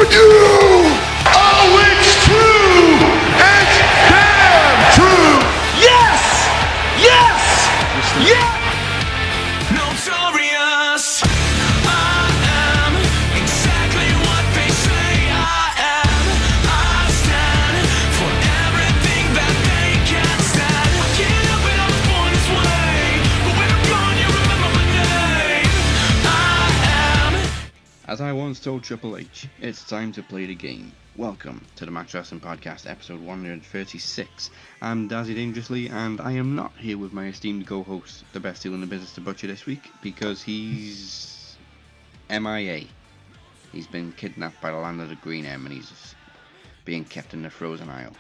Would you? Oh, it's true! It's damn true! Yes! Yes! Yes! Notorious! I am exactly what they say I am. I stand for everything that they can't stand. I can't help it, I was born this way. But when I'm gone, you remember my name. I am. As I once told Triple H, it's time to play the game. Welcome to the Max Wrestling Podcast, episode 136. I'm Dazzy Dangerously, and I am not here with my esteemed co-host, the best heel in the business to butcher this week, because he's MIA. He's been kidnapped by the land of the Green M, and he's being kept in the Frozen Isle.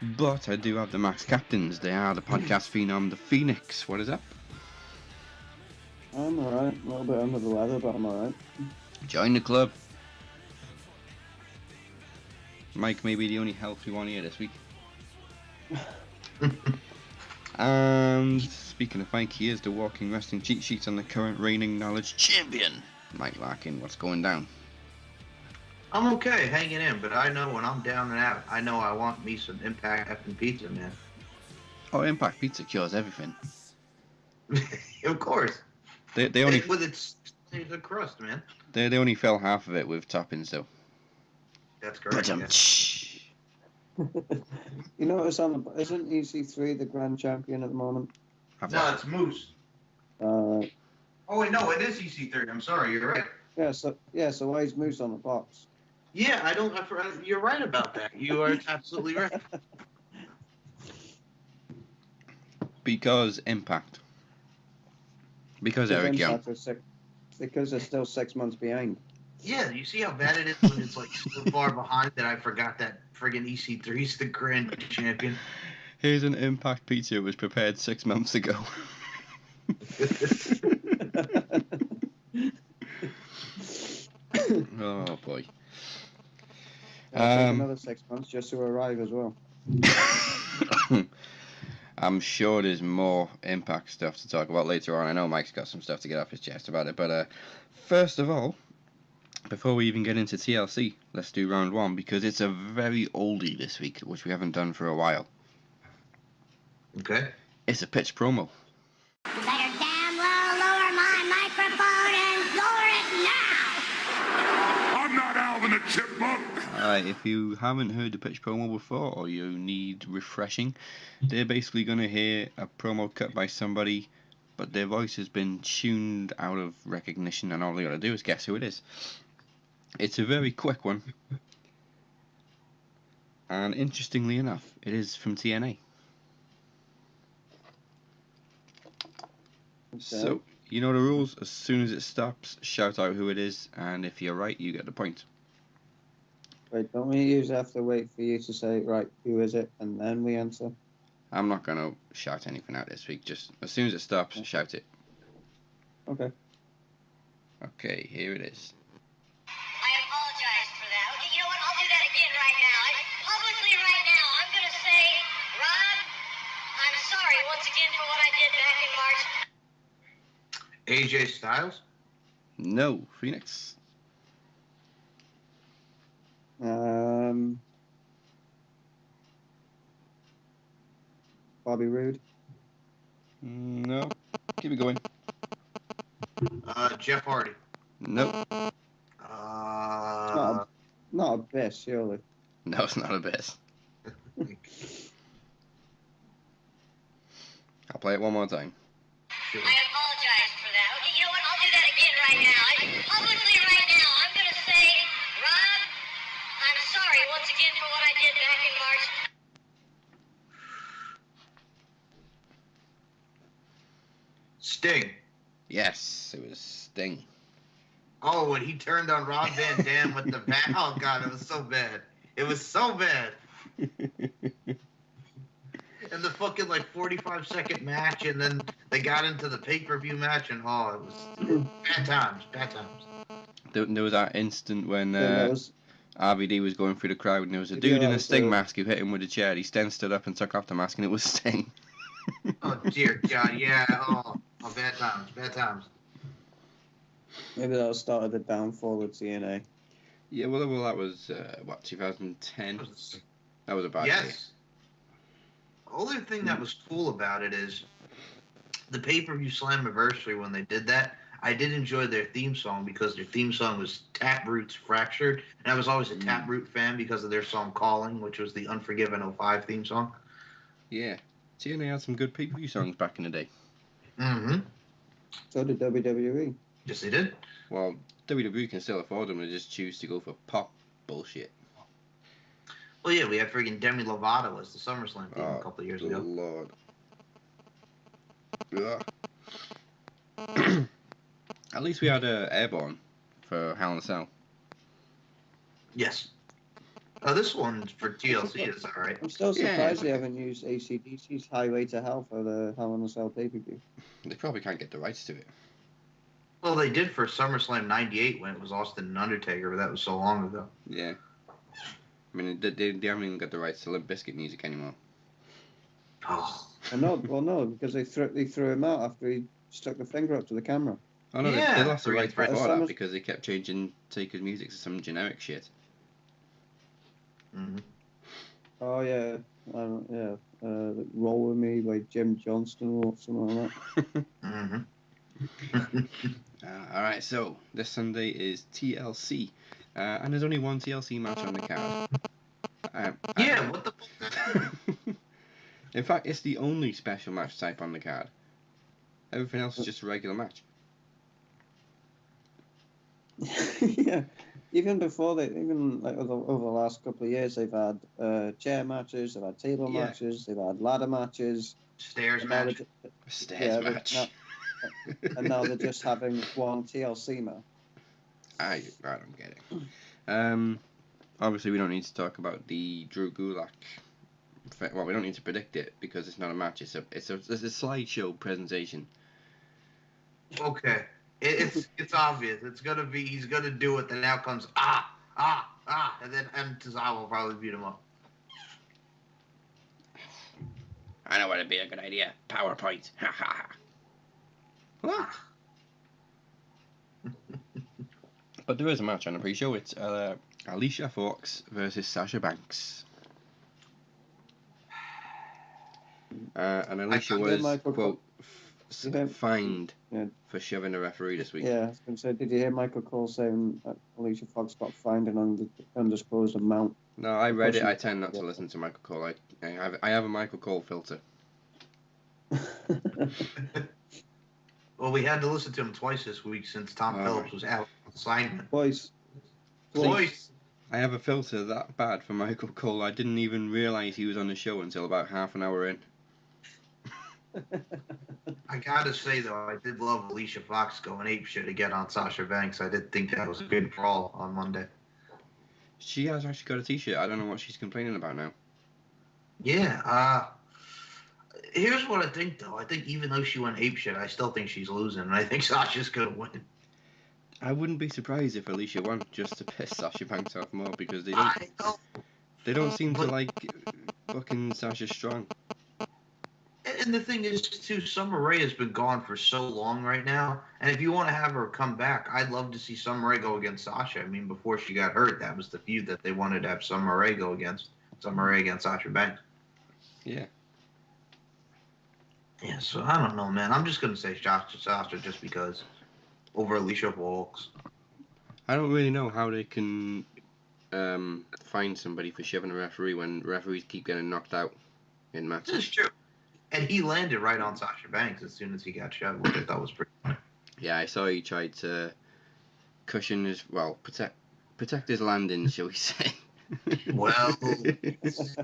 But I do have the Max Captains. They are the podcast phenom, the Phoenix. What is up? I'm alright, a little bit under the weather, but I'm alright. Join the club. Mike may be the only healthy one here this week. And speaking of Mike, he is the walking wrestling cheat sheet and the current reigning knowledge champion. Mike Larkin, what's going down? I'm okay, hanging in, but I know when I'm down and out, I know I want me some Impact effing pizza, man. Oh, Impact Pizza cures everything. Of course. They only With its the crust, man. they only fill half of it with toppings though. That's correct. Yeah. You notice isn't EC3 the grand champion at the moment? No, it's Moose. Uh, Oh wait, no, it is EC3. I'm sorry, you're right. so why is Moose on the box? Yeah, you're right about that. You are absolutely right. Because Impact. Because Eric Young. Because they're still 6 months behind. Yeah, you see how bad it is when it's like so far behind that I forgot that friggin' EC3's the grand champion. Here's an Impact Pizza that was prepared 6 months ago. Oh boy. It'll take another 6 months just to arrive as well. I'm sure there's more Impact stuff to talk about later on. I know Mike's got some stuff to get off his chest about it, but first of all, before we even get into TLC, let's do round one, because it's a very oldie this week, which we haven't done for a while. Okay. It's a pitch promo. You better damn well lower my microphone and lower it now! I'm not Alvin the Chipmunk. Alright, if you haven't heard the pitch promo before, or you need refreshing, they're basically going to hear a promo cut by somebody, but their voice has been tuned out of recognition, and all they got to do is guess who it is. It's a very quick one, and interestingly enough, it is from TNA. Okay. So, you know the rules. As soon as it stops, shout out who it is, and if you're right, you get the point. Wait, don't we usually have to wait for you to say, right, who is it, and then we answer? I'm not going to shout anything out this week, just as soon as it stops, shout it. Okay. Okay, here it is. I apologize for that. Okay, you know what? I'll do that again right now. Publicly right now, I'm gonna say, Rod, I'm sorry once again for what I did back in March. AJ Styles? No, Phoenix. Bobby Roode. No. Keep it going. Jeff Hardy. No. Not Abyss, surely. No, it's not Abyss. I'll play it one more time. Sure. I apologize for that. Okay, you know what? I'll do that again right now. Publicly right now, I'm gonna say, Rod, I'm sorry once again for what I did back in March. Sting. Yes, it was Sting. Oh, and he turned on Rob Van Dam with the bat. Oh, God, it was so bad. It was so bad. And the fucking, 45-second match, and then they got into the pay-per-view match, and, oh, it was bad times. There was that instant when was RVD was going through the crowd, and there was a dude in a Sting mask who hit him with a chair. He then stood up and took off the mask, and it was Sting. Oh, dear God, yeah. Oh, bad times. Maybe that'll start the downfall of TNA. Yeah, well, that was, 2010? That was a bad year. Yes. The only thing that was cool about it is the pay-per-view Slammiversary, when they did that, I did enjoy their theme song because their theme song was Taproot's Fractured. And I was always a Taproot fan because of their song Calling, which was the Unforgiven 05 theme song. Yeah. TNA had some good pay-per-view songs back in the day. Mm-hmm. So did WWE. Yes, they did. Well, WWE can still afford them, they just choose to go for pop bullshit. Well, yeah, we had friggin' Demi Lovato as the SummerSlam theme a couple of years good ago. Lord. Ugh. At least we had Airborne for Hell in a Cell. Yes. This one for TLC is alright. I'm still surprised they haven't used AC/DC's Highway to Hell for the Hell in a Cell pay-per-view. They probably can't get the rights to it. Well, they did for SummerSlam 98 when it was Austin and Undertaker, but that was so long ago. Yeah. I mean, they haven't even got the rights to Limp Bizkit music anymore. Oh. No, because they threw him out after he stuck the finger up to the camera. Oh no, Yeah, they lost the rights Fred before Summers- that because they kept changing Taker's music to some generic shit. Mm-hmm. Oh yeah, Roll With Me by Jim Johnston or something like that. Mm-hmm. Alright, so this Sunday is TLC. And there's only one TLC match on the card. Yeah, what the fuck? In fact, it's the only special match type on the card. Everything else is just a regular match. Yeah, even before over the last couple of years, they've had chair matches, they've had table matches, they've had ladder matches. Stairs and now match. Stairs match. And now they're just having one TLC match. I don't get it. Obviously, we don't need to talk about the Drew Gulak. Well, we don't need to predict it because it's not a match. It's a slideshow presentation. Okay. It's obvious. It's gonna be, he's gonna do it, then out comes and then Tozawa will probably beat him up. I know what'd be a good idea. PowerPoint. Ha ha ha. What? But there is a match on the pre-show. It's Alicia Fox versus Sasha Banks. And Alicia was, quote, fined for shoving the referee this week. Yeah, I was going to say, did you hear Michael Cole saying that Alicia Fox got fined an undisclosed amount? No, I read it. I tend not to listen to Michael Cole. I have a Michael Cole filter. Well, we had to listen to him twice this week since Tom Phillips was out on assignment. Twice. I have a filter that bad for Michael Cole. I didn't even realise he was on the show until about half an hour in. I gotta say though, I did love Alicia Fox going apeshit again on Sasha Banks. I did think that was a good brawl on Monday. She has actually got a t-shirt. I don't know what she's complaining about now. Yeah, here's what I think though. I think even though she went apeshit, I still think she's losing, and I think Sasha's gonna win. I wouldn't be surprised if Alicia won just to piss Sasha Banks off more because they don't seem to like fucking Sasha Strong. And the thing is, too, Summer Rae has been gone for so long right now. And if you want to have her come back, I'd love to see Summer Rae go against Sasha. I mean, before she got hurt, that was the feud that they wanted to have Summer Rae go against. Summer Rae against Sasha Banks. Yeah. Yeah, so I don't know, man. I'm just going to say Sasha just because over Alicia Fox. I don't really know how they can find somebody for shoving a referee when referees keep getting knocked out in matches. This is true. And he landed right on Sasha Banks as soon as he got shoved, which I thought was pretty funny. Yeah, I saw he tried to cushion his, protect his landing, shall we say. Well, It's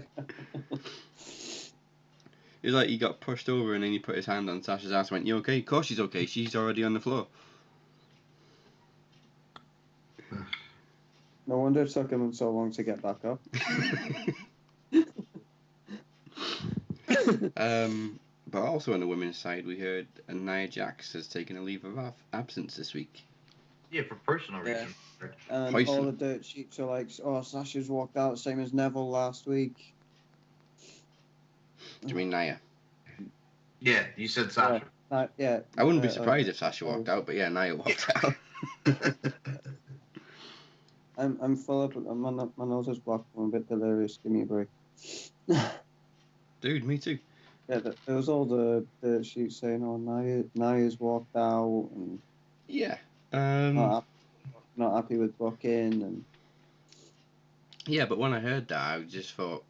like he got pushed over and then he put his hand on Sasha's ass and went, "You okay?" Of course she's okay. She's already on the floor. No wonder it took him so long to get back up. But also on the women's side, we heard Nia Jax has taken a leave of absence this week. yeah, for personal reasons. And Poison. all the dirt sheets are like, oh, Sasha's walked out, same as Neville last week. Do you mean Nia? Yeah, you said Sasha. Yeah. I wouldn't be surprised if Sasha walked out, but yeah, Nia walked out. I'm full up. My nose is blocked. I'm a bit delirious. Give me a break. Dude, me too. Yeah, there was all the sheets saying, "Oh, Naya's walked out and Yeah. not happy with booking." And Yeah, but when I heard that, I just thought,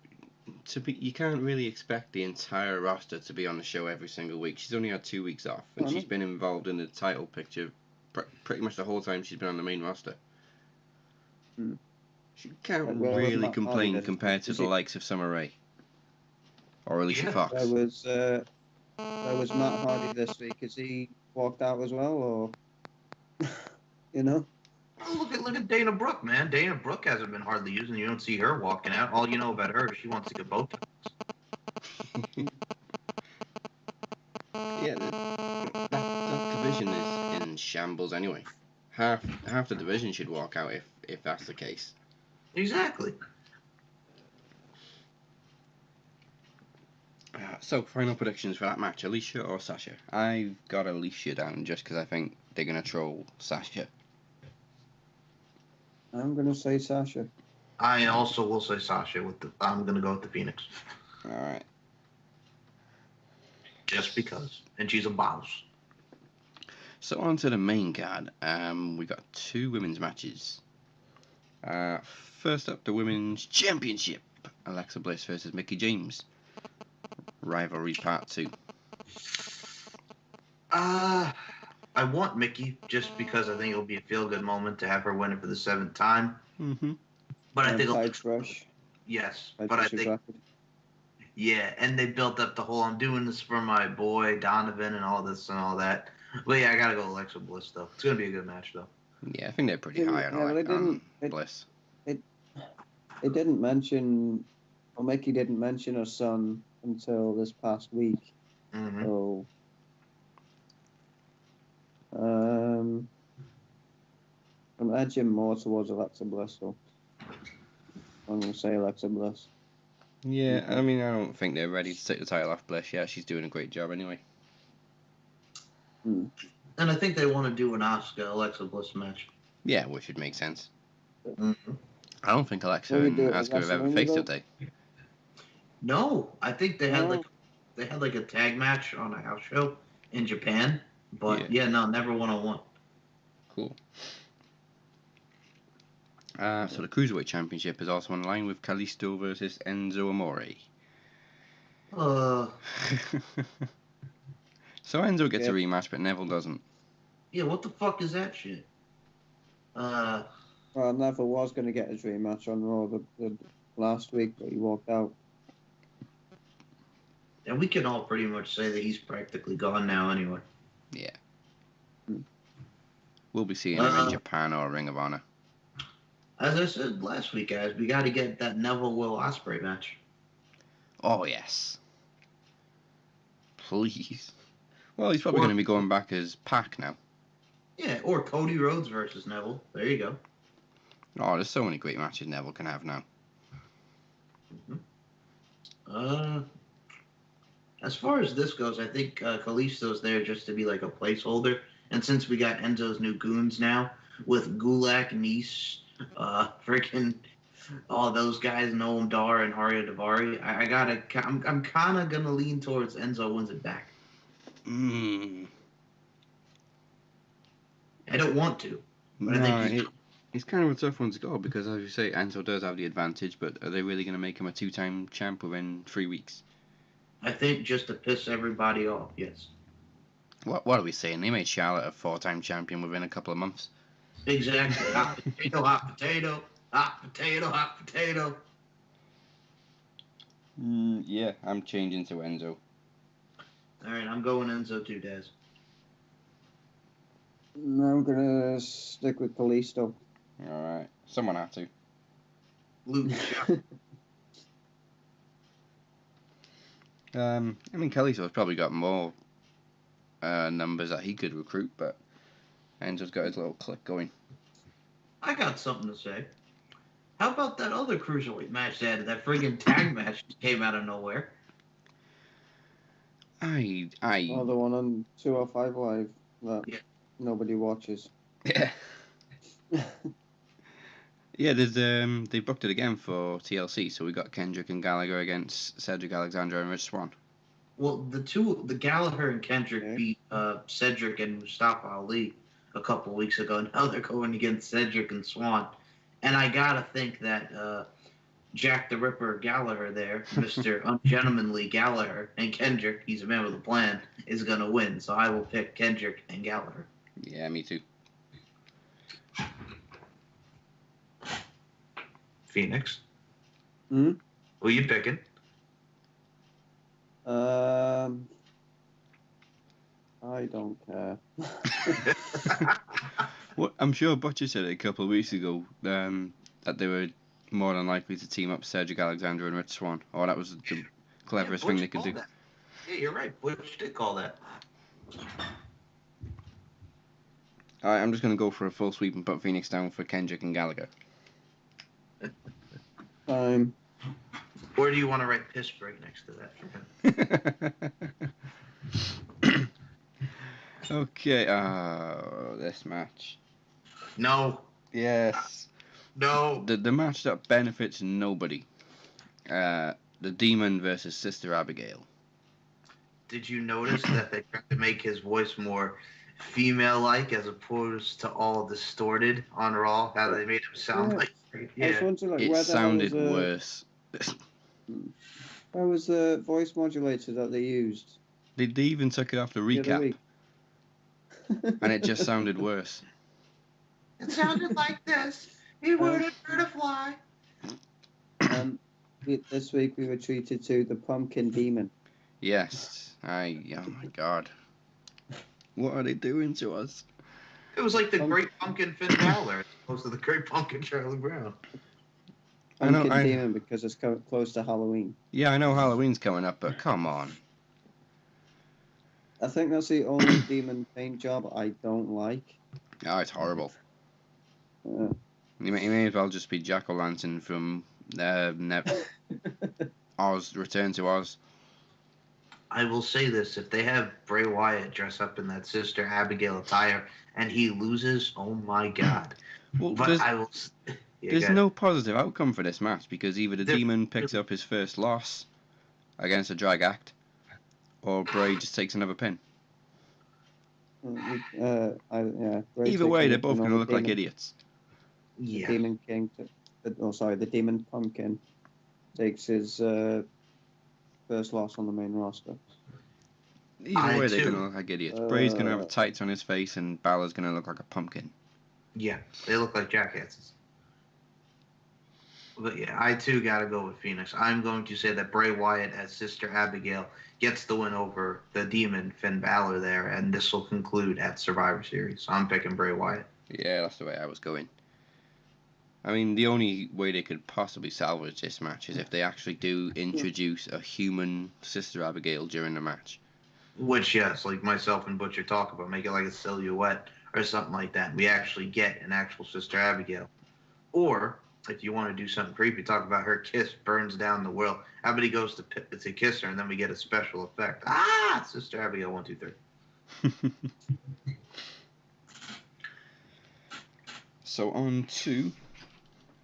you can't really expect the entire roster to be on the show every single week. She's only had 2 weeks off, and she's been involved in the title picture pretty much the whole time she's been on the main roster. She can't really complain compared to the likes of Summer Rae or Alicia Fox. There was Matt Hardy this week. Has he walked out as well, or you know? Oh, look at Dana Brooke, man. Dana Brooke hasn't been hardly used, and you don't see her walking out. All you know about her is she wants to get Botox. Yeah, that division is in shambles anyway. Half the division should walk out if that's the case. Exactly. So, final predictions for that match, Alicia or Sasha? I've got Alicia down just because I think they're going to troll Sasha. I'm gonna say Sasha. I also will say Sasha. I'm going to go with the Phoenix. Alright. Just because. And she's a boss. So, on to the main card. We got 2 women's matches. First up, the Women's Championship. Alexa Bliss versus Mickie James. Rivalry Part 2. I want Mickie just because I think it'll be a feel-good moment to have her win it for the 7th time. Mm-hmm. But I think Tides Rush. yes, Tides but I Rush is think rapid. yeah, and they built up the whole I'm doing this for my boy Donovan and all this and all that. But yeah, I gotta go Alexa Bliss though. It's gonna be a good match though. Yeah, I think they're pretty high on Bliss. It didn't mention, or Mickie didn't mention her son until this past week. Mm-hmm. So, I'm edging more towards Alexa Bliss, so I'm going to say Alexa Bliss. Yeah, I mean, I don't think they're ready to take the title off Bliss yet. She's doing a great job anyway. And I think they want to do an Asuka Alexa Bliss match. Yeah, which would make sense. Mm-hmm. I don't think Alexa Will we and do it Asuka at have ever WrestleMania faced, though? have they? No, I think they had No. like a tag match on a house show in Japan, but yeah no, never 1-on-1. Cool. So the Cruiserweight Championship is also on the line with Kalisto versus Enzo Amore. So Enzo gets a rematch, but Neville doesn't. Yeah, what the fuck is that shit? Well, Neville was going to get his rematch on Raw the last week, but he walked out. And we can all pretty much say that he's practically gone now anyway. Yeah. We'll be seeing him in Japan or Ring of Honor. As I said last week, guys, we got to get that Neville Will Ospreay match. Oh, yes. Please. Well, he's probably going to be going back as Pac now. Yeah, or Cody Rhodes versus Neville. There you go. Oh, there's so many great matches Neville can have now. As far as this goes, I think Kalisto's there just to be like a placeholder. And since we got Enzo's new goons now, with Gulak, Nice, freaking all those guys, Noam Dar and Arya Daivari, I'm kind of gonna lean towards Enzo wins it back. I don't want to, but I think it's kind of a tough one to go because, as you say, Enzo does have the advantage, but are they really going to make him a 2-time champ within 3 weeks? I think just to piss everybody off, yes. What are we saying? They made Charlotte a 4-time champion within a couple of months. Exactly. Hot potato, hot potato, hot potato, hot potato. Yeah, I'm changing to Enzo. All right, I'm going Enzo too, Daz. No, I'm going to stick with Kalisto. Alright, someone had to. Luke. I mean, Kalisto's probably got more numbers that he could recruit, but Enzo's got his little clique going. I got something to say. How about that other cruiserweight match they had? That friggin' tag match just came out of nowhere. Oh, the one on 205 Live that nobody watches. Yeah. Yeah, there's they booked it again for TLC, so we got Kendrick and Gallagher against Cedric Alexander and Rich Swann. Well, the Gallagher and Kendrick beat Cedric and Mustafa Ali a couple weeks ago. Now they're going against Cedric and Swan. And I gotta think that Jack the Ripper Gallagher there, Mr. Ungentlemanly Gallagher, and Kendrick, he's a man with a plan, is gonna win. So I will pick Kendrick and Gallagher. Yeah, me too. Phoenix. Hmm? Who you picking? I don't care. Well, I'm sure Butcher said it a couple of weeks ago that they were more than likely to team up Cedric Alexander and Rich Swann. Oh, that was the cleverest thing they could do. That. Yeah, you're right. Butch did call that. Alright, I'm just going to go for a full sweep and put Phoenix down for Kendrick and Gallagher. Fine. Or do you want to write piss break next to that for him? Okay, this match. No. Yes. No. The match that benefits nobody. The Demon versus Sister Abigail. Did you notice that they tried to make his voice more female-like as opposed to all distorted on Raw? How they made him sound like... I was Yeah. wondering, like, It where the hell sounded was, worse. where was the voice modulator that they used They even took it off the the other recap, week? and it just sounded worse. It sounded like this. He would have heard a fly. This week we were treated to the Pumpkin Demon. Yes. Oh my god. What are they doing to us? It was like the Great Pumpkin Finn Balor as opposed to the Great Pumpkin Charlie Brown. I know, Pumpkin Demon because it's close to Halloween. Yeah, I know Halloween's coming up, but come on. I think that's the only demon paint job I don't like. Oh, it's horrible. Uh, You may as well just be Jack-O-Lantern from Oz, Return to Oz. I will say this: if they have Bray Wyatt dress up in that Sister Abigail attire and he loses, oh my god! Well, But I will. Yeah, there's go no positive outcome for this match because either the There- Demon picks up his first loss against a drag act, or Bray just takes another pin. Bray Either way, taking they're both going to another look like demon. idiots. The Yeah. Demon King, the Demon Pumpkin takes his first loss on the main roster. Either way, they're too. going to look like idiots. Bray's going to have tights on his face, and Balor's going to look like a pumpkin. Yeah, they look like jackasses. But yeah, I too gotta go with Phoenix. I'm going to say that Bray Wyatt as Sister Abigail gets the win over the Demon Finn Balor there, and this will conclude at Survivor Series. So I'm picking Bray Wyatt. Yeah, that's the way I was going. I mean, the only way they could possibly salvage this match is if they actually do introduce a human Sister Abigail during the match. Which, yes, like myself and Butcher talk about, make it like a silhouette or something like that. We actually get an actual Sister Abigail. Or, if you want to do something creepy, talk about her kiss burns down the world. Everybody goes to kiss her, and then we get a special effect. Ah, Sister Abigail, 1, 2, 3. So on to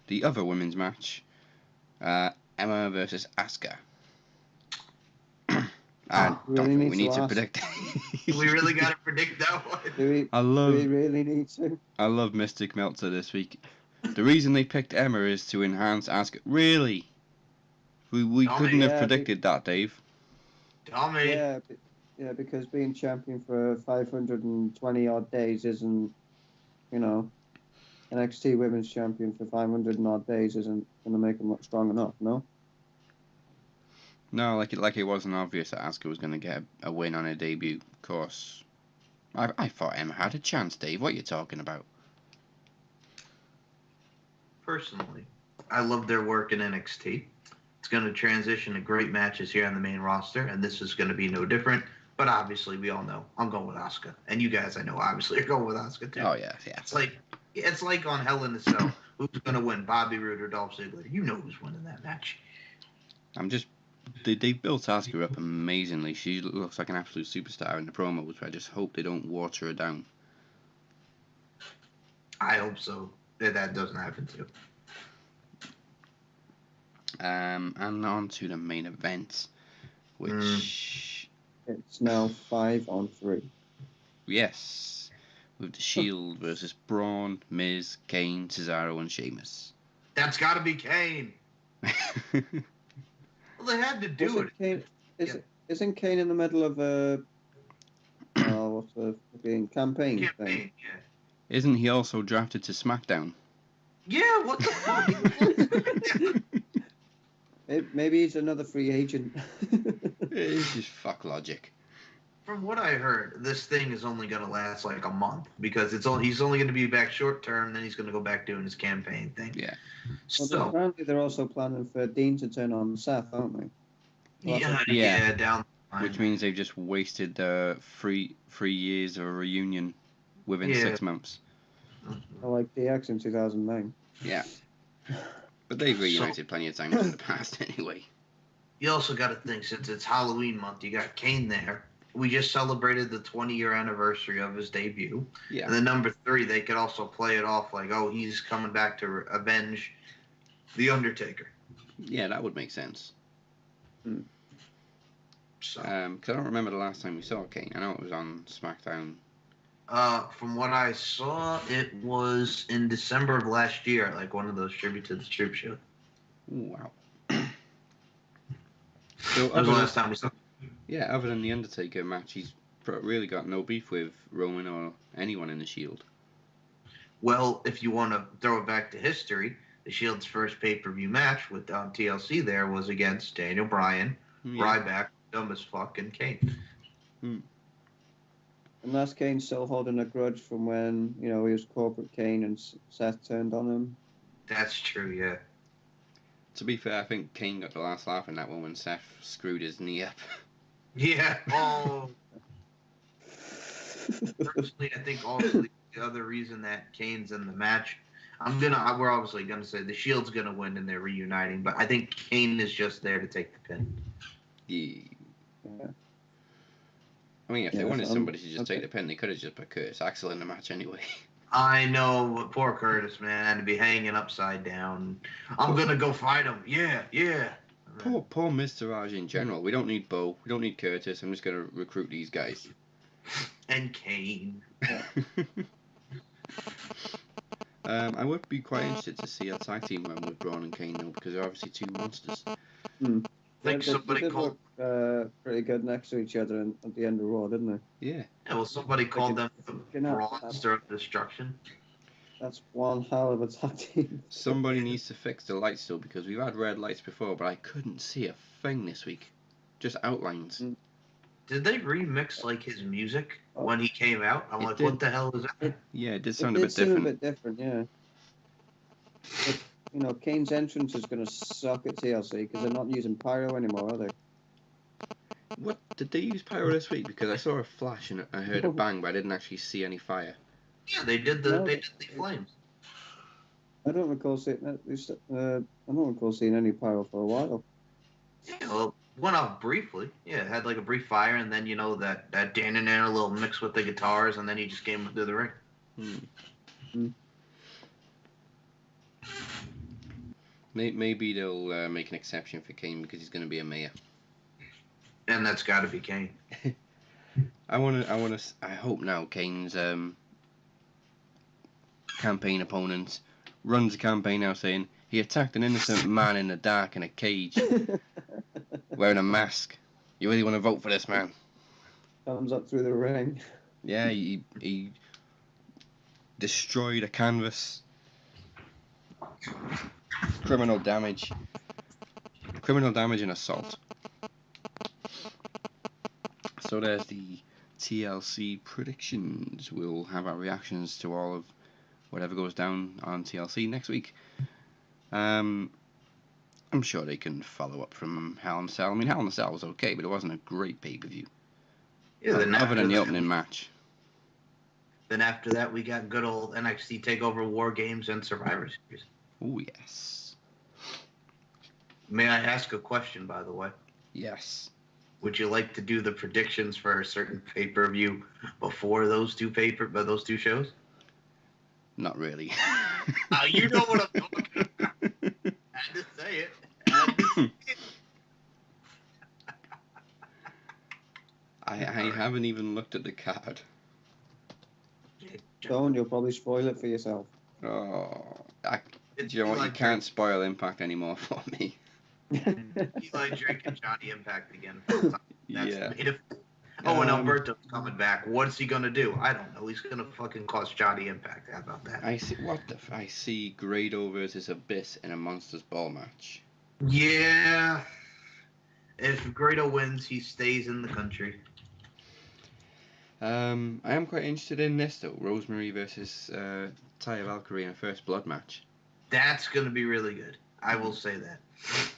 the other women's match, Emma versus Asuka. I We don't really think we need need to to ask. predict. We really got to predict that one. Do we I love really need to? I love Mystic Meltzer this week. The reason they picked Emma is to enhance Asuka. Really? We Tell couldn't me. have Yeah, predicted that, Dave. Tell me. Yeah, because being champion for 520 odd days isn't, NXT Women's Champion for 500 and odd days isn't going to make them look strong enough, no? No, like it wasn't obvious that Asuka was going to get a win on her debut. Of course, I thought Emma had a chance, Dave. What are you talking about? Personally, I love their work in NXT. It's going to transition to great matches here on the main roster, and this is going to be no different. But obviously, we all know I'm going with Asuka, and you guys, I know, obviously, are going with Asuka too. Oh yeah. It's like on Hell in a Cell. Who's going to win, Bobby Roode or Dolph Ziggler? You know who's winning that match. They built Asuka up amazingly. She looks like an absolute superstar in the promos. I just hope they don't water her down. I hope so. That doesn't happen too. And on to the main event, which It's now 5-on-3. yes, with the Shield versus Braun, Miz, Kane, Cesaro, and Sheamus. That's got to be Kane. Well, they had to do it. Kane, isn't Kane in the middle of a what's the fucking campaign thing? Campaign, yeah. Isn't he also drafted to SmackDown? Yeah, what the fuck? Maybe he's another free agent. It's just fuck logic. From what I heard, this thing is only going to last like a month because he's only going to be back short term, then he's going to go back doing his campaign thing. Yeah. Well, So apparently they're also planning for Dean to turn on Seth, aren't they? yeah, down the line. Which means they've just wasted 3 years of a reunion within 6 months. Like DX in 2009. Yeah. But they've reunited plenty of times in the past anyway. You also got to think, since it's Halloween month, you got Kane there. We just celebrated the 20-year anniversary of his debut. Yeah. And then number 3, they could also play it off like, oh, he's coming back to avenge The Undertaker. Yeah, that would make sense. So, Because I don't remember the last time we saw Kane. I know it was on SmackDown. from what I saw, it was in December of last year, like one of those Tribute to the Troop shows. Ooh, wow. So That was the last time we saw him. Yeah, other than the Undertaker match, he's really got no beef with Roman or anyone in the Shield. Well, if you want to throw it back to history, the Shield's first pay-per-view match with TLC there was against Daniel Bryan, Ryback, dumb as fuck, and Kane. Unless Kane's still holding a grudge from when, he was corporate Kane and Seth turned on him. That's true, yeah. To be fair, I think Kane got the last laugh in that one when Seth screwed his knee up. Yeah. Oh. Personally, I think also the other reason that Kane's in the match, we're obviously gonna say the Shield's gonna win and they're reuniting, but I think Kane is just there to take the pin. Yeah. I mean, if they wanted somebody to just take the pin, they could have just put Curtis Axel in the match anyway. I know, but poor Curtis, man, had to be hanging upside down. I'm gonna go fight him. Yeah. Poor Mr. Raj in general. We don't need Bo. We don't need Curtis. I'm just going to recruit these guys. And Kane. I would be quite interested to see a tag team run with Braun and Kane, though, because they're obviously 2 monsters. I think somebody they called. look, pretty good next to each other at the end of Raw, didn't they? Yeah. Yeah, well, somebody called them the fucking up. Monster of Destruction. That's one hell of a tag team. Somebody needs to fix the lights, though, because we've had red lights before, but I couldn't see a thing this week. Just outlines. Did they remix like his music when he came out? I'm like, what the hell is that? Yeah, it did It sound did a bit seem different. a bit different, yeah. But, Kane's entrance is going to suck at TLC because they're not using pyro anymore, are they? What? Did they use pyro this week? Because I saw a flash and I heard a bang, but I didn't actually see any fire. Yeah, they did the flames. I don't recall seeing any pyro for a while. Yeah, well, went off briefly. Yeah, it had like a brief fire, and then that Dan and Anna little mix with the guitars, and then he just came to the ring. Maybe they'll make an exception for Kane because he's going to be a mayor. And that's got to be Kane. I hope now Kane's campaign opponent runs a campaign now saying he attacked an innocent man in the dark in a cage wearing a mask. You really want to vote for this man? Comes up through the ring. Yeah, he destroyed a canvas. Criminal damage and assault. So there's the TLC predictions. We'll have our reactions to all of whatever goes down on TLC next week. I'm sure they can follow up from Hell in a Cell. I mean, Hell in a Cell was okay, but it wasn't a great pay-per-view. Yeah, other than the opening match. Then after that, we got good old NXT TakeOver War Games and Survivor Series. Oh, yes. May I ask a question, by the way? Yes. Would you like to do the predictions for a certain pay-per-view before those two shows? Not really. You know what I'm talking about. Had to say it. Had to say it. I haven't even looked at the card. Don't, you'll probably spoil it for yourself. Oh, do It's you know what? You like can't spoil Impact anymore for me. Eli Drake and Johnny Impact again. That's Yeah. made of. Oh, and Alberto's coming back. What's he gonna do? I don't know. He's gonna fucking cost Johnny Impact. How about that? I see Grado versus Abyss in a Monsters Ball match. Yeah. If Grado wins, he stays in the country. I am quite interested in this though. Rosemary versus Taya Valkyrie in a First Blood match. That's gonna be really good. I will say that.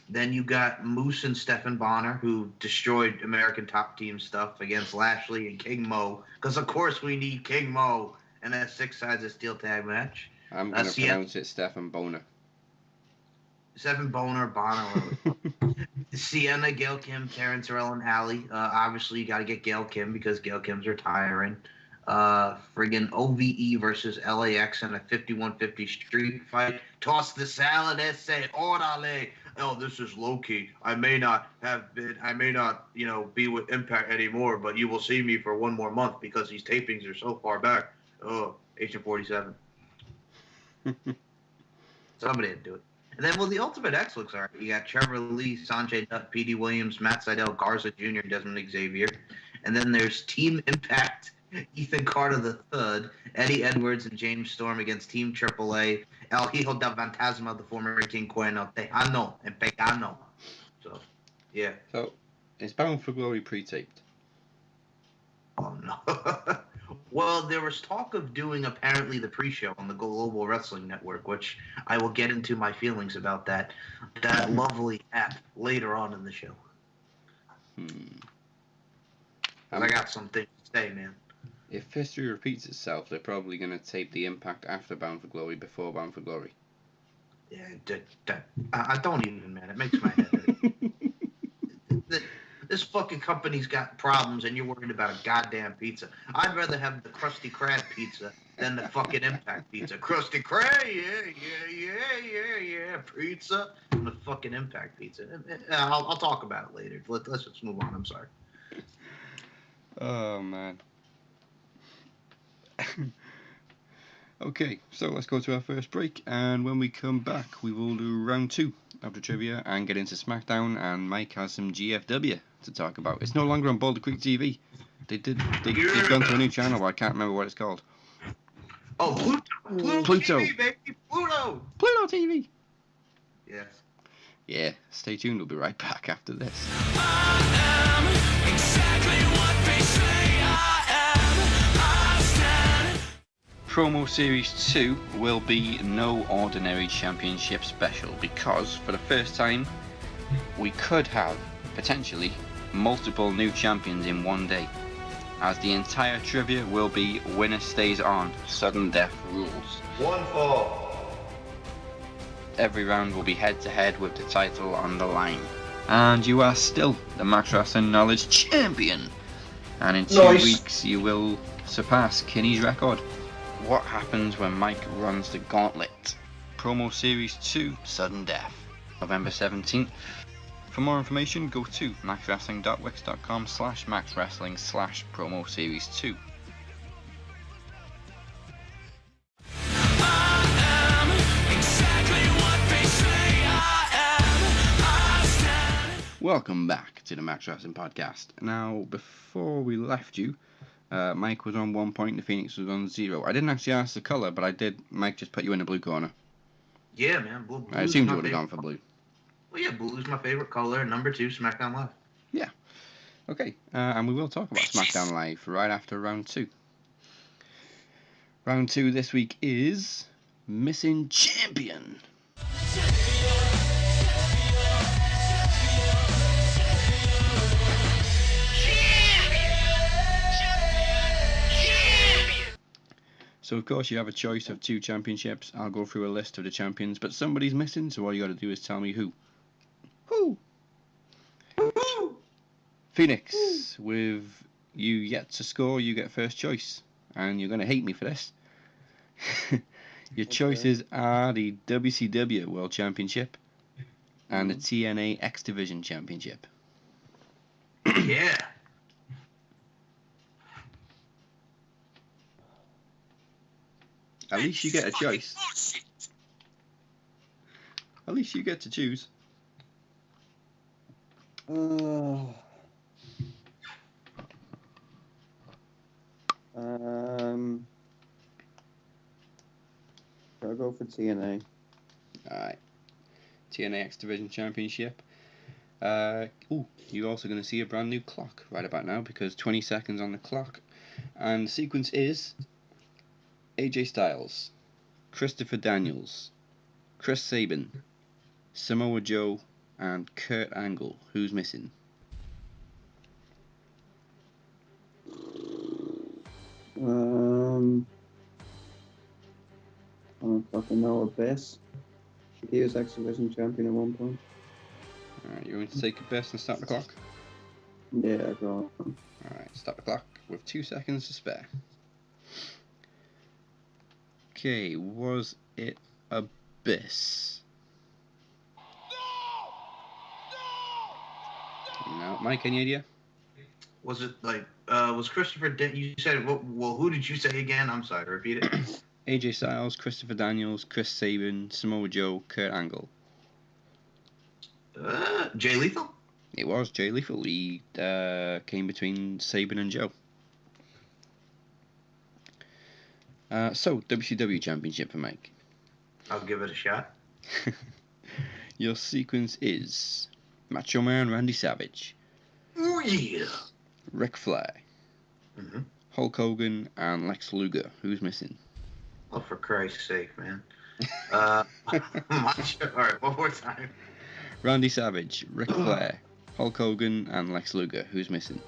Then you got Moose and Stephen Bonner, who destroyed American Top Team stuff against Lashley and King Mo. Because, of course, we need King Mo in a 6 sides of steel tag match. I'm going to pronounce it Stephen Boner. Bonner. Sienna, Gail Kim, Terrence Terrell, and Allie. Obviously, you got to get Gail Kim because Gail Kim's retiring. Friggin' OVE versus LAX in a 51-50 street fight. Toss the salad and say, orale. Oh, this is low-key. I may not, be with Impact anymore, but you will see me for one more month because these tapings are so far back. Oh, Agent 47. Somebody had to do it. And then, the Ultimate X looks alright. You got Trevor Lee, Sanjay Dutt, P.D. Williams, Matt Sydal, Garza Jr., Desmond Xavier. And then there's Team Impact, Ethan Carter III, Eddie Edwards, and James Storm against Team AAA, El Hijo del Fantasma, the former King Cuerno, Tejano, and Pegano. So, yeah. So, is Bound for Glory pre-taped? Oh, no. Well, there was talk of doing apparently the pre-show on the Global Wrestling Network, which I will get into my feelings about that lovely app later on in the show. I got some things to say, man. If history repeats itself, they're probably going to tape the Impact after Bound for Glory before Bound for Glory. Yeah, I don't even, man. It makes my head hurt. This fucking company's got problems, and you're worried about a goddamn pizza. I'd rather have the Krusty Krab pizza than the fucking Impact pizza. Krusty Krab, yeah, pizza, and the fucking Impact pizza. I'll talk about it later. Let's just move on. I'm sorry. Oh, man. Okay, so let's go to our first break, and when we come back, we will do round 2 of the trivia and get into Smackdown, and Mike has some GFW to talk about. It's no longer on Boulder Creek TV. They've gone to a new channel, but I can't remember what it's called. Oh, Pluto TV, baby, Pluto TV. Yes. Yeah, stay tuned, we'll be right back after this. I am exactly what they say I am. I stand. Promo Series 2 will be no ordinary championship special because, for the first time, we could have, potentially, multiple new champions in one day, as the entire trivia will be winner stays on, sudden death rules. One fall. Every round will be head to head with the title on the line. And you are still the Max Wrestling Knowledge Champion. And in 2 weeks you will surpass Kinney's record. What happens when Mike runs the gauntlet? Promo Series 2 Sudden Death, November 17th. For more information, go to maxwrestling.wix.com/maxwrestling/promo series 2. Welcome back to the Max Wrestling Podcast. Now, before we left you, Mike was on 1 point, the Phoenix was on 0. I didn't actually ask the colour, but I did. Mike just put you in the blue corner. Yeah, man. Blue, I assumed you would have gone for blue. Well, yeah, blue's my favorite color. Number 2, SmackDown Live. Yeah. Okay, and we will talk about SmackDown Live right after round 2. Round 2 this week is Missing Champion. So of course you have a choice of 2 championships. I'll go through a list of the champions, but somebody's missing, so all you got to do is tell me who. Who? Phoenix, with you yet to score, you get first choice. And you're going to hate me for this. Your choices are the WCW World Championship and the TNA X Division Championship. Yeah. At least you get a choice. At least you get to choose. Gotta go for TNA. Alright. TNA X Division Championship. You're also going to see a brand new clock right about now because 20 seconds on the clock. And the sequence is AJ Styles, Christopher Daniels, Chris Sabin, Samoa Joe, and Kurt Angle. Who's missing? I don't fucking know. Abyss. He was X Division champion at one point. Alright, you want to take a best and start the clock? Yeah, go on. Alright, start the clock with 2 seconds to spare. Okay, was it Abyss? No, Mike, any idea? Was it like, was Christopher, you said, well, who did you say again? I'm sorry, repeat it. AJ Styles, Christopher Daniels, Chris Sabin, Samoa Joe, Kurt Angle. Jay Lethal? It was Jay Lethal. He came between Sabin and Joe. So, WCW Championship for Mike. I'll give it a shot. Your sequence is Macho Man Randy Savage, Oh, yeah. Ric Flair, Mm-hmm. Hulk Hogan, and Lex Luger. Who's missing? Oh, for Christ's sake, man. All right, one more time. Randy Savage, Ric Flair, Hulk Hogan, and Lex Luger. Who's missing?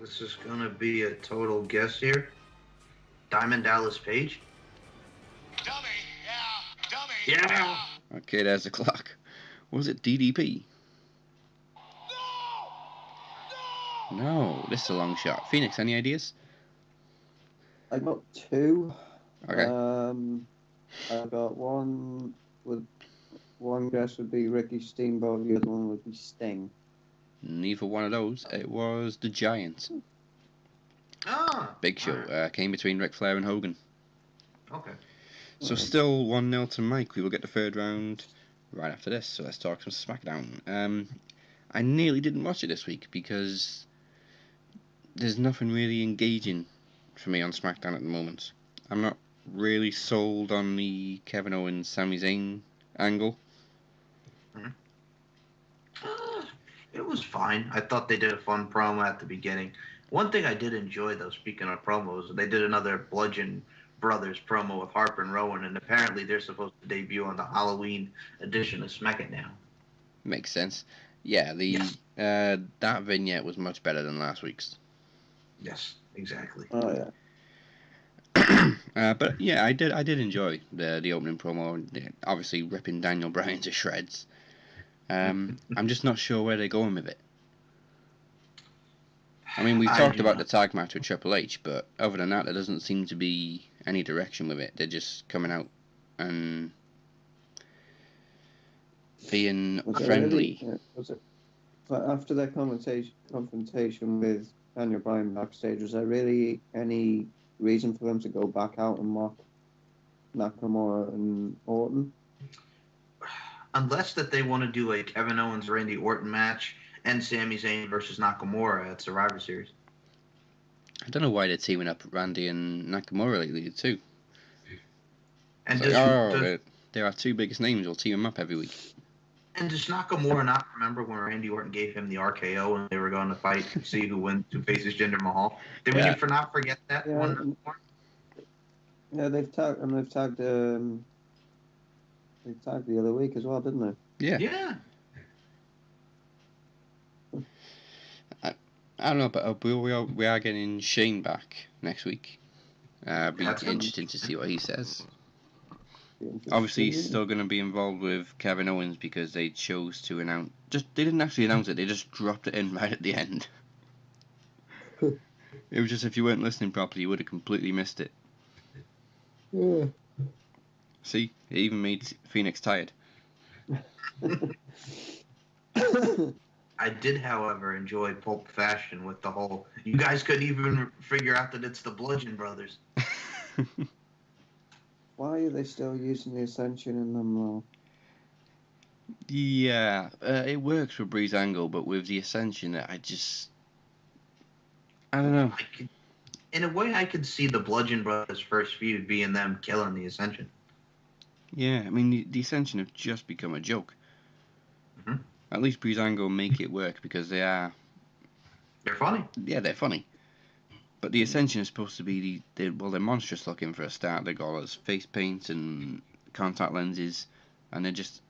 This is gonna be a total guess here. Diamond Dallas Page? Dummy, yeah, dummy. Yeah! Okay, there's the clock. Was it DDP? No, this is a long shot. Phoenix, any ideas? I got two. Okay. I got one with one guess would be Ricky Steamboat, the other one would be Sting. Neither one of those. It was the Giant. Ah! Big Show. Alright. Came between Ric Flair and Hogan. Okay. So still 1-0 to Mike. We will get the third round right after this. So let's talk some SmackDown. I nearly didn't watch it this week because there's nothing really engaging for me on SmackDown at the moment. I'm not really sold on the Kevin Owens, Sami Zayn angle. It was fine. I thought they did a fun promo at the beginning. One thing I did enjoy, though, speaking of promos, they did another Bludgeon Brothers promo with Harper and Rowan, and apparently they're supposed to debut on the Halloween edition of SmackDown. Makes sense. Yeah, that vignette was much better than last week's. Yes, exactly. Oh yeah. But yeah, I did enjoy the opening promo. Obviously, ripping Daniel Bryan to shreds. I'm just not sure where they're going with it. I mean, we've talked about the tag match with Triple H, but other than that, there doesn't seem to be any direction with it. They're just coming out and being friendly. Was it after that confrontation with Daniel Bryan backstage? Was there really any reason for them to go back out and mock Nakamura and Orton? Unless that they want to do a Kevin Owens Randy Orton match and Sami Zayn versus Nakamura at Survivor Series. I don't know why they're teaming up Randy and Nakamura lately too. And there are two biggest names. We'll team them up every week. And does Nakamura not remember when Randy Orton gave him the RKO and they were going to fight to see who faces Jinder Mahal? Did we not forget that one? Yeah, they've tagged the other week as well, didn't they? Yeah. Yeah. I don't know, but we are getting Shane back next week. Be interesting to see what he says. Obviously, he's still going to be involved with Kevin Owens because they chose to announce. They didn't actually announce it. They just dropped it in right at the end. It was just if you weren't listening properly, you would have completely missed it. Yeah. See, it even made Phoenix tired. I did, however, enjoy Pulp Fashion with the whole. You guys couldn't even figure out that it's the Bludgeon Brothers. Why are they still using the Ascension in them, though? Yeah, it works for Breezango, but with the Ascension, I don't know. In a way, I could see the Bludgeon Brothers' first feud being them killing the Ascension. Yeah, I mean, the Ascension have just become a joke. Mhm. At least Breezango make it work because they're funny. Yeah, they're funny. But the Ascension is supposed to be they're monstrous looking for a start. They got all this face paint and contact lenses, and they're just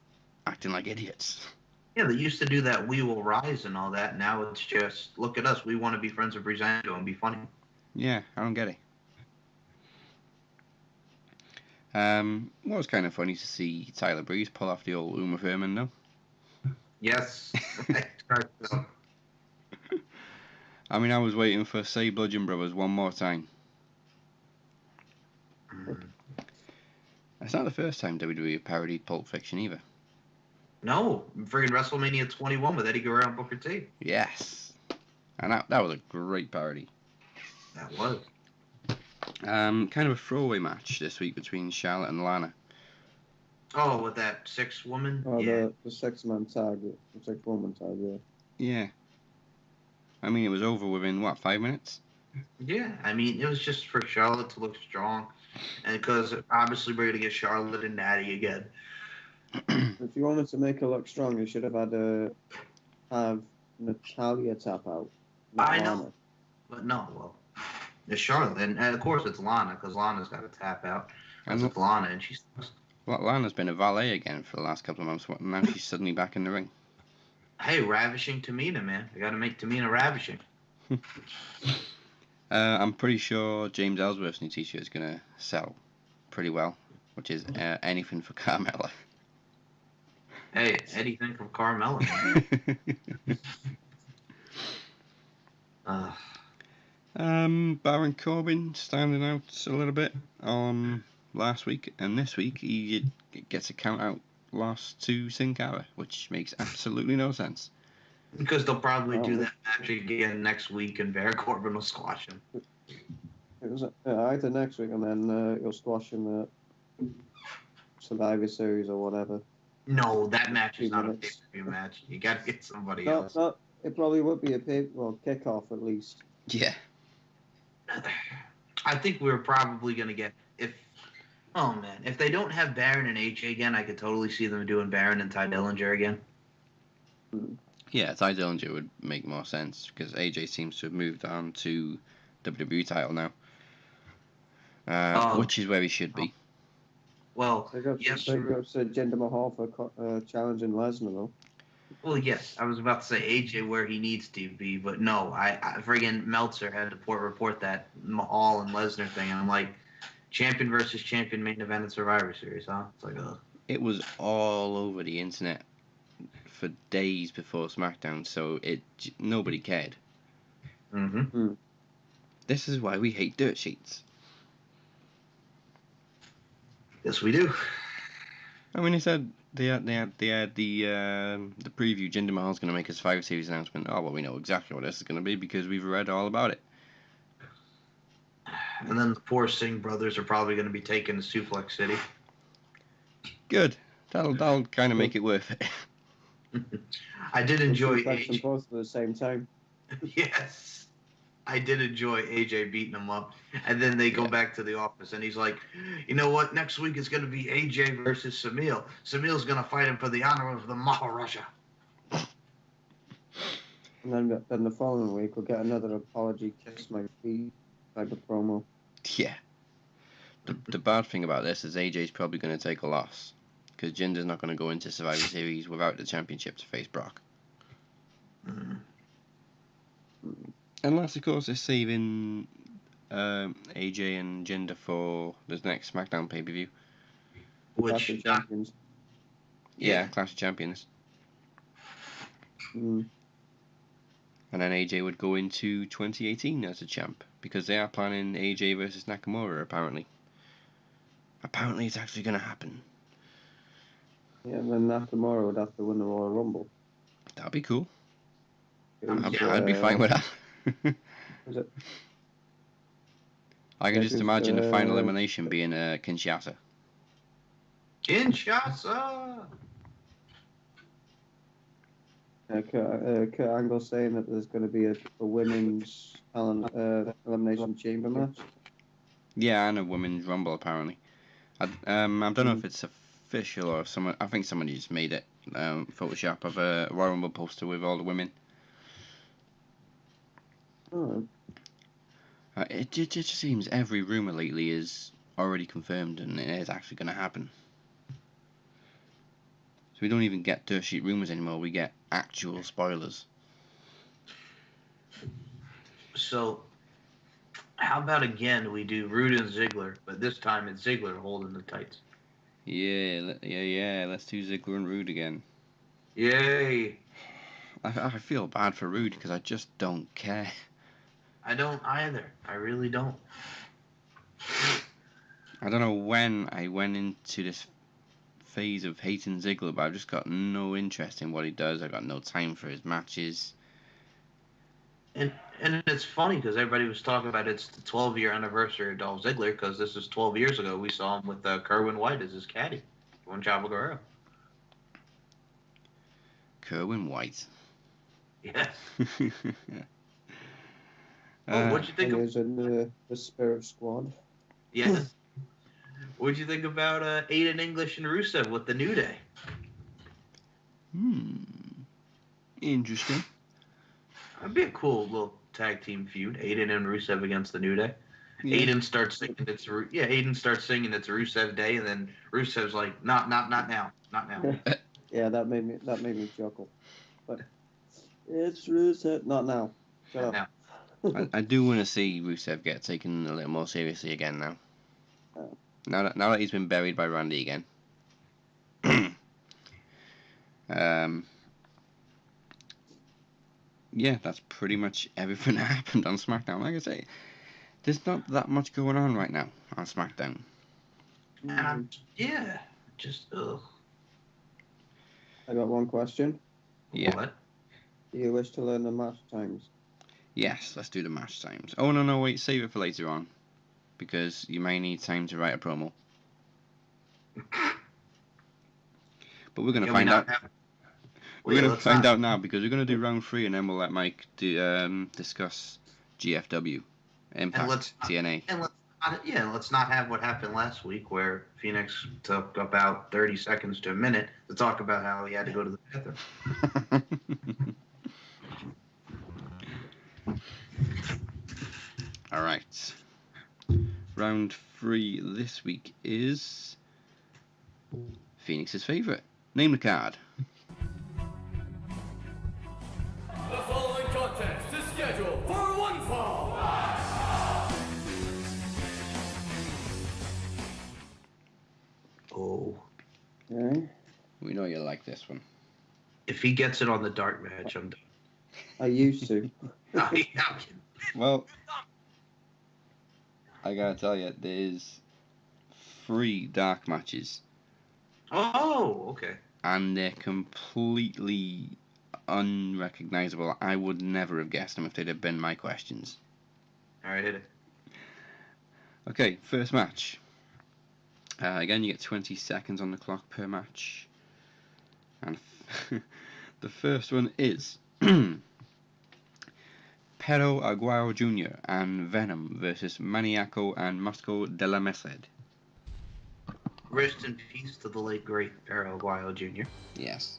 acting like idiots. Yeah, they used to do that We Will Rise and all that. Now it's just, look at us. We want to be friends with Breezango and be funny. Yeah, I don't get it. What was kind of funny to see Tyler Breeze pull off the old Uma Thurman, though. Yes. I mean, I was waiting for Say Bludgeon Brothers one more time. It's not the first time WWE parodied Pulp Fiction either. No, friggin' WrestleMania 21 with Eddie Guerrero and Booker T. Yes. And that was a great parody. That was. Kind of a throwaway match this week between Charlotte and Lana. Oh, with that 6-woman? Oh, Yeah. the 6-man tag, the 6-woman tag, yeah. Yeah. I mean, it was over within, 5 minutes? Yeah, I mean, it was just for Charlotte to look strong. And because obviously we're going to get Charlotte and Natty again. If you wanted to make her look strong, you should have had have Natalia tap out. I know. But no, well, it's Charlotte. And of course it's Lana, because Lana's got to tap out. And it's Lana, and she's... Well, Lana's been a valet again for the last couple of months. Now she's suddenly back in the ring. Hey, ravishing Tamina, man. We got to make Tamina ravishing. I'm pretty sure James Ellsworth's new t-shirt is going to sell pretty well, which is anything for Carmella. Hey, anything from Carmella. Baron Corbin standing out a little bit last week, and this week he gets a count-out loss to Sin Cara, which makes absolutely no sense. Because they'll probably do that match again next week, and Baron Corbin will squash him. It was either next week, and then you'll squash him at Survivor Series or whatever. No, that match is not a pay-per-view match. You got to get somebody else. No, it probably would be a kickoff at least. Yeah. I think we're probably going to get... If they don't have Baron and AJ again, I could totally see them doing Baron and Ty Dillinger again. Yeah, Ty Dillinger would make more sense, because AJ seems to have moved on to WWE title now. Which is where he should be. Well, yes. They go to Jinder Mahal for challenging Lesnar, though. Well, yes, I was about to say AJ where he needs to be, but no, I friggin' Meltzer had to report that Mahal and Lesnar thing, and I'm like, champion versus champion main event at Survivor Series, huh? It's like, It was all over the internet for days before SmackDown, so nobody cared. Mm-hmm. This is why we hate dirt sheets. Yes, we do. I mean, they said they had the preview. Jinder Mahal's going to make his 5 Series announcement. Oh, well, we know exactly what this is going to be because we've read all about it. And then the poor Singh brothers are probably going to be taken to Suplex City. Good. That'll kind of make it worth it. I did enjoy AJ. Both at the same time. Yes. I did enjoy AJ beating him up. And then they go back to the office, and he's like, you know what? Next week is going to be AJ versus Samil. Samil's going to fight him for the honor of the Maharaja. And then the following week, we'll get another apology, kiss my feet type of promo. Yeah. The bad thing about this is AJ's probably going to take a loss, because Jinder's not going to go into Survivor Series without the championship to face Brock. Unless, of course, they're saving AJ and Jinder for the next SmackDown pay-per-view. Which, Clash of Champions. Yeah, Clash of Champions. And then AJ would go into 2018 as a champ, because they are planning AJ versus Nakamura, apparently. Apparently it's actually going to happen. Yeah, and then Nakamura would have to win the Royal Rumble. That'd be cool. Because, I'd be fine with that. was it? I can Yeah, just imagine the final uh, elimination being Kinshasa. Kinshasa. Kurt Angle saying that there's going to be a women's elimination chamber match. Yeah, and a women's rumble, apparently. I don't know if it's official or if someone. I think somebody just made it. Photoshop of a Royal Rumble poster with all the women. Oh, It just seems every rumour lately is already confirmed and it is actually going to happen. So we don't even get dirt sheet rumours anymore, we get actual spoilers. So, how about again we do Rude and Ziggler, but this time it's Ziggler holding the tights. Yeah, let's do Ziggler and Rude again. Yay! I feel bad for Rude because I just don't care. I don't either. I really don't. I don't know when I went into this phase of hating Ziggler, but I've just got no interest in what he does. I got no time for his matches. And it's funny because everybody was talking about it's the 12-year anniversary of Dolph Ziggler because this is 12 years ago. We saw him with Kerwin White as his caddy, Juan Chavo Guerrero. Kerwin White. Yes. What'd you think he of? was in the Spirit Squad. Yes. What'd you think about Aiden English and Rusev with the New Day? Interesting. That'd be a cool little tag team feud. Aiden and Rusev against the New Day. Yeah. Aiden starts singing Aiden starts singing it's Rusev Day, and then Rusev's like, not now. Yeah, that made me chuckle. But it's Rusev, not now. Shut Not up. now. I do want to see Rusev get taken a little more seriously again now. Oh. Now that he's been buried by Randy again. Yeah, that's pretty much everything that happened on SmackDown. Like I say, there's not that much going on right now on SmackDown. Just ugh. I got one question. Yeah. What? Do you wish to learn the match times? Yes, let's do the match times. Oh, no, wait, save it for later on. Because you may need time to write a promo. But we're going to find out. We're going to find out now because we're going to do round 3 and then we'll let Mike discuss GFW, Impact, TNA. And let's not have what happened last week where Phoenix took about 30 seconds to a minute to talk about how he had to go to the bathroom. All right. Round 3 this week is Phoenix's favourite. Name the card. The following contest is scheduled for one fall. Oh. Okay. We know you like this one. If he gets it on the dark match, I'm done. I used to. Well, I gotta tell you, there's 3 dark matches. Oh, okay. And they're completely unrecognizable. I would never have guessed them if they'd have been my questions. All right, hit it. Okay, first match. Again, you get 20 seconds on the clock per match. And the first one is Pero Aguayo Jr. and Venom versus Maniaco and Mosco de la Merced. Rest in peace to the late great Pero Aguayo Jr. Yes.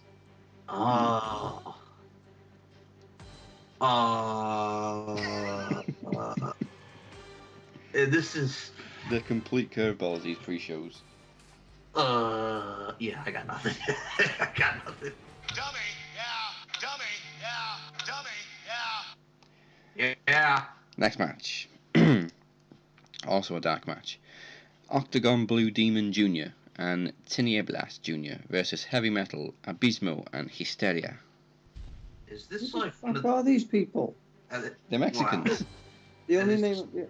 This is The complete curveball of these 3 shows. yeah, I got nothing. I got nothing. Dummy, yeah. Dummy, yeah. Dummy, yeah. Yeah. Next match. Also a dark match. Octagon Blue Demon Jr. and Tinieblas Jr. versus Heavy Metal, Abismo, and Hysteria. Is this Who the like one fuck of are these people? They're Mexicans. The That only is- name,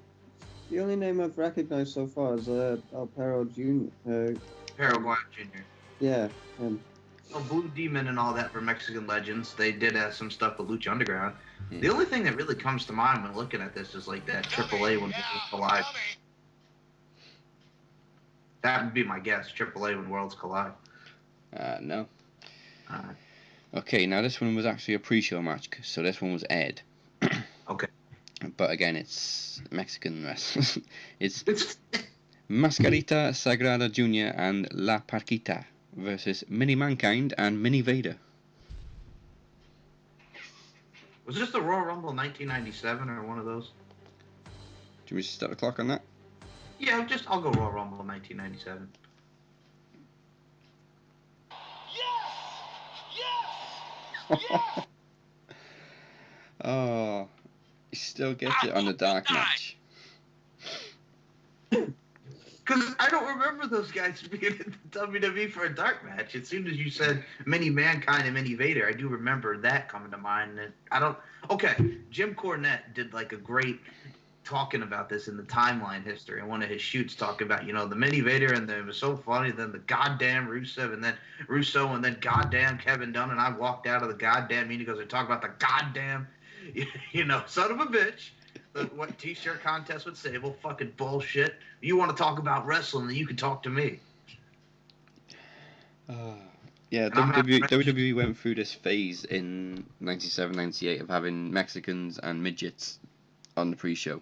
the only name I've recognized so far is El Perro Jr. Paraguay Jr.? Yeah, and Oh, Blue Demon and all that for Mexican legends. They did some stuff with Lucha Underground. The only thing that really comes to mind when looking at this is like that AAA when Worlds Collide. That would be my guess. AAA when Worlds Collide. No. Uh, Okay, now this one was actually a pre-show match, so this one was aired. okay. But again, it's Mexican wrestlers. It's It's Mascarita Sagrada Jr. and La Parquita versus Mini Mankind and Mini Vader. Was this the Royal Rumble 1997 or one of those? Do you wish to start the clock on that? Yeah, I'll go Royal Rumble 1997. Oh, he still gets it on the dark match. Because I don't remember those guys being in the WWE for a dark match. As soon as you said Mini Mankind and Mini Vader, I do remember that coming to mind. And I don't. Okay, Jim Cornette did like a great talking about this in the timeline history and one of his shoots talking about, the Mini Vader and it was so funny, then the goddamn Rusev and then Russo and then goddamn Kevin Dunn, and I walked out of the goddamn meeting because they're talking about the goddamn, son of a bitch. What t-shirt contest with Sable, fucking bullshit. You want to talk about wrestling, then you can talk to me. Yeah, And I'm not WWE went through this phase in 97, 98 of having Mexicans and midgets on the pre-show.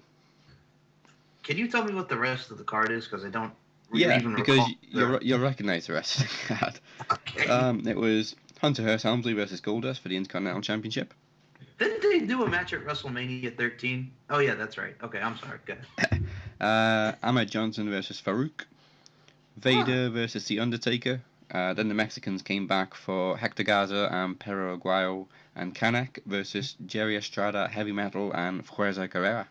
Can you tell me what the rest of the card is? Because I don't Yeah, even because recall. you'll recognize the wrestling card. Okay. It was Hunter Hearst Helmsley versus Goldust for the Intercontinental Championship. Didn't they do a match at WrestleMania 13? Oh, yeah, that's right. Okay, I'm sorry. Go ahead. Ahmed Johnson versus Farouk. Vader versus The Undertaker. Then the Mexicans came back for Hector Garza and Perro Aguayo and Canek versus Jerry Estrada, Heavy Metal, and Fuerza Guerrera.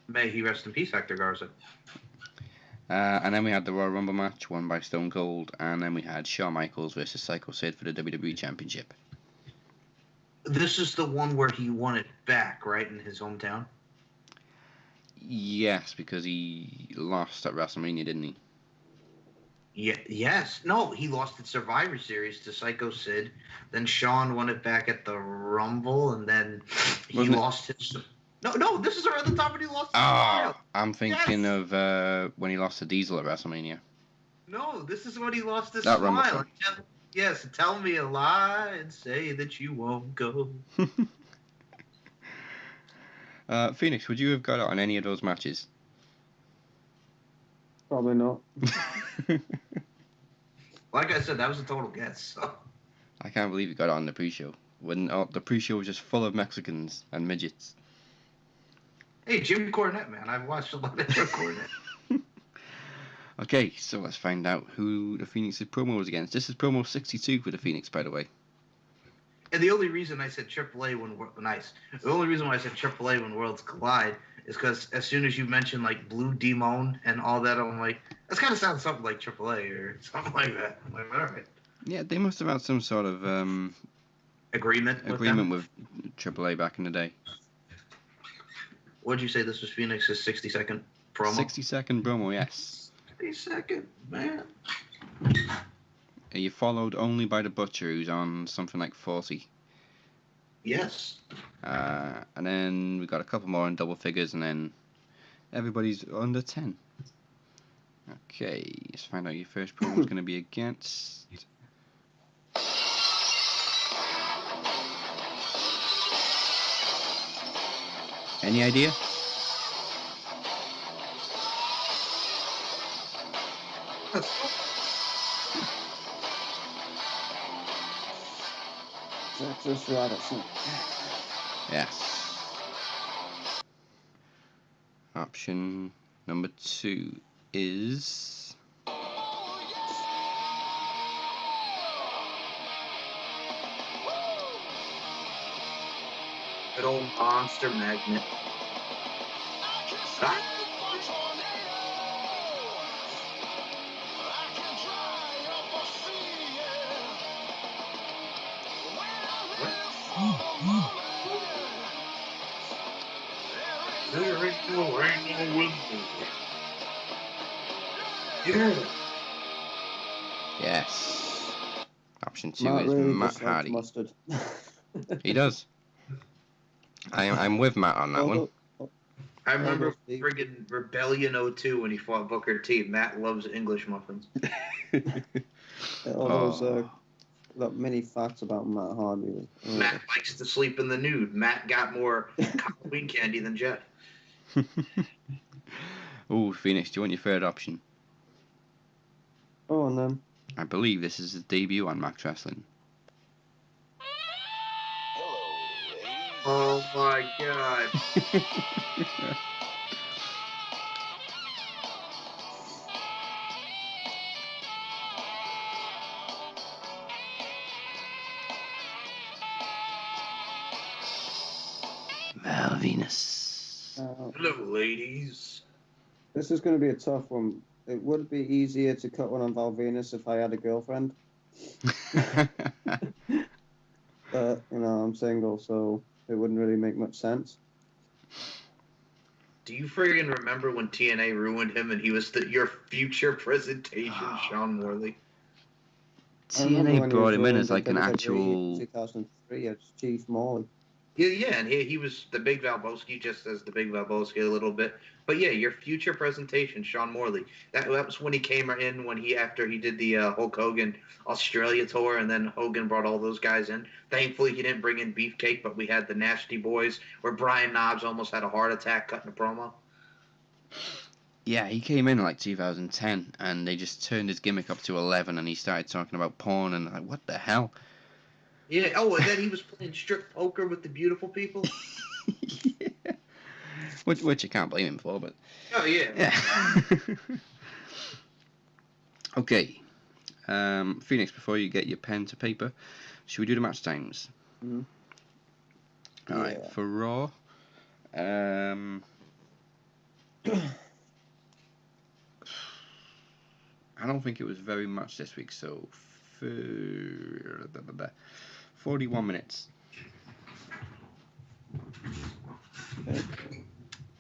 May he rest in peace, Hector Garza. And then we had the Royal Rumble match won by Stone Cold, and then we had Shawn Michaels versus Psycho Sid for the WWE Championship. This is the one where he won it back, right, in his hometown? Yes, because he lost at WrestleMania, didn't he? Yeah, yes. No, he lost at Survivor Series to Psycho Sid. Then Shawn won it back at the Rumble, and then he Wasn't it- lost his... No, this is around the time when he lost his Oh, smile. I'm thinking of when he lost to Diesel at WrestleMania. No, this is when he lost his That Rumble smile. thing. Yes, tell me a lie and say that you won't go. Phoenix, would you have got it on any of those matches? probably not. Like I said, that was a total guess. So. I can't believe you got it on the pre-show. When the pre-show was just full of Mexicans and midgets. Hey, Jim Cornette, man. I've watched a lot of Jim Cornette. Okay, so let's find out who the Phoenix's promo was against. This is promo 62 for the Phoenix, by the way. And the only reason I said AAA The only reason why I said AAA when Worlds Collide is because as soon as you mentioned like Blue Demon and all that, I'm like, that's kind of sounds something like AAA or something like that. I'm like, all right. Yeah, they must have had some sort of Agreement with AAA back in the day. What'd you say this was Phoenix's 60-second promo? 60-second promo, yes. 60-second, man. You followed only by the Butcher, who's on something like 40. Yes. And then we got a couple more in double figures, and then everybody's under 10. Okay, let's find out your first promo is going to be against. Any idea? Texas Radisson. Yes. Option number 2 is. Good old monster magnet. Ah. What? Ring with me. Yeah. Yes. Option 2 Matt is really Matt dislikes Hardy. mustard. He does. I'm with Matt on that one. Although- I remember Steve. friggin' Rebellion 02 when he fought Booker T. Matt loves English muffins. All those Oh. that many facts about Matt Hardy. Matt likes to sleep in the nude. Matt got more Halloween candy than Jeff. Oh, Phoenix, do you want your third option? Oh, and then I believe this is his debut on Max Wrestling. Oh my god. Val Venus. Hello, ladies. this is going to be a tough one. It would be easier to cut one on Val Venus if I had a girlfriend. But, I'm single, so it wouldn't really make much sense. Do you friggin' remember when TNA ruined him and he was your future presentation, Sean Morley? I remember TNA when he brought was him in ruined as like an WWE in actual. 2003 as Chief Morley. Yeah, and he was the Big Valboski, just as the Big Valboski a little bit. But yeah, your future presentation, Sean Morley. That was when he came in after he did the Hulk Hogan Australia tour, and then Hogan brought all those guys in. Thankfully, he didn't bring in Beefcake, but we had the Nasty Boys, where Brian Knobbs almost had a heart attack cutting a promo. Yeah, he came in like 2010, and they just turned his gimmick up to 11, and he started talking about porn, and like, what the hell? Yeah. Oh, and then he was playing strip poker with the beautiful people. Yeah. Which I can't blame him for, but Oh yeah. yeah. Okay, Phoenix. Before you get your pen to paper, should we do the match times? Mhm. All right, Yeah. for Raw. I don't think it was very much this week, so 41 minutes.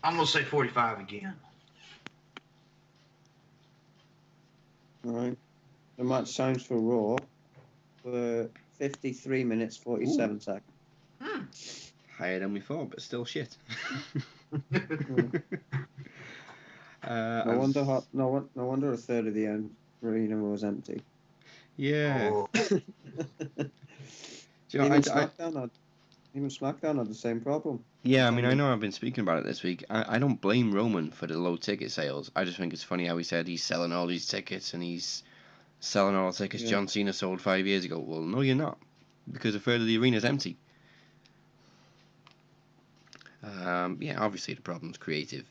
I'm gonna say 45 again. All right. The match times for Raw were 53 minutes, 47 seconds. Higher than we thought, but still shit. No wonder a third of the end arena was empty. Yeah. Oh. Do you know, Even SmackDown had the same problem. yeah, I mean, I know I've been speaking about it this week. I don't blame Roman for the low ticket sales. I just think it's funny how he said he's selling all these tickets and he's selling all the tickets Yeah. John Cena sold 5 years ago. Well, no, you're not, because a third of the arena's empty. Yeah, obviously the problem's creative.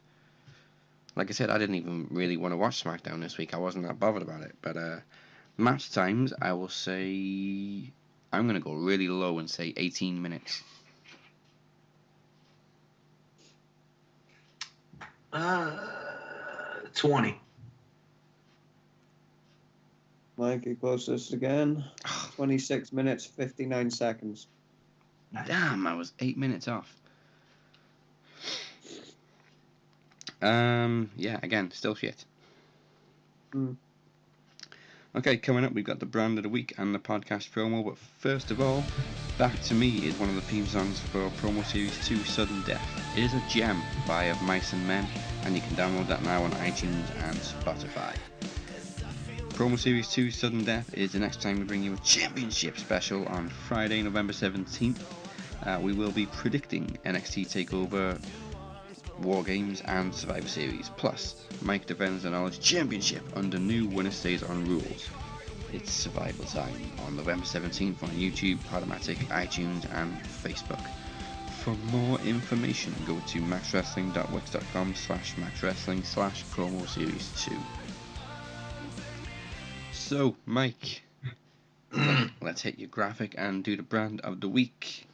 Like I said, I didn't even really want to watch SmackDown this week. I wasn't that bothered about it. But match times, I will say, I'm going to go really low and say 18 minutes. 20. Mike, get closest again. 26 minutes, 59 seconds. Damn, I was 8 minutes off. Yeah, again, still shit. Okay, coming up, we've got the brand of the week and the podcast promo, but first of all, Back to Me is one of the theme songs for Promo Series 2 Sudden Death. It is a gem by Of Mice and Men, and you can download that now on iTunes and Spotify. Promo Series 2 Sudden Death is the next time we bring you a championship special on Friday, November 17th. We will be predicting NXT TakeOver, War Games and Survivor Series. Plus, Mike defends the Knowledge Championship under new Winner Stays On rules. It's Survival Time on November 17th on YouTube, Podomatic, iTunes and Facebook. For more information, go to maxwrestling.wix.com/maxwrestling/promo series 2. So, Mike, let's hit your graphic and do the brand of the week.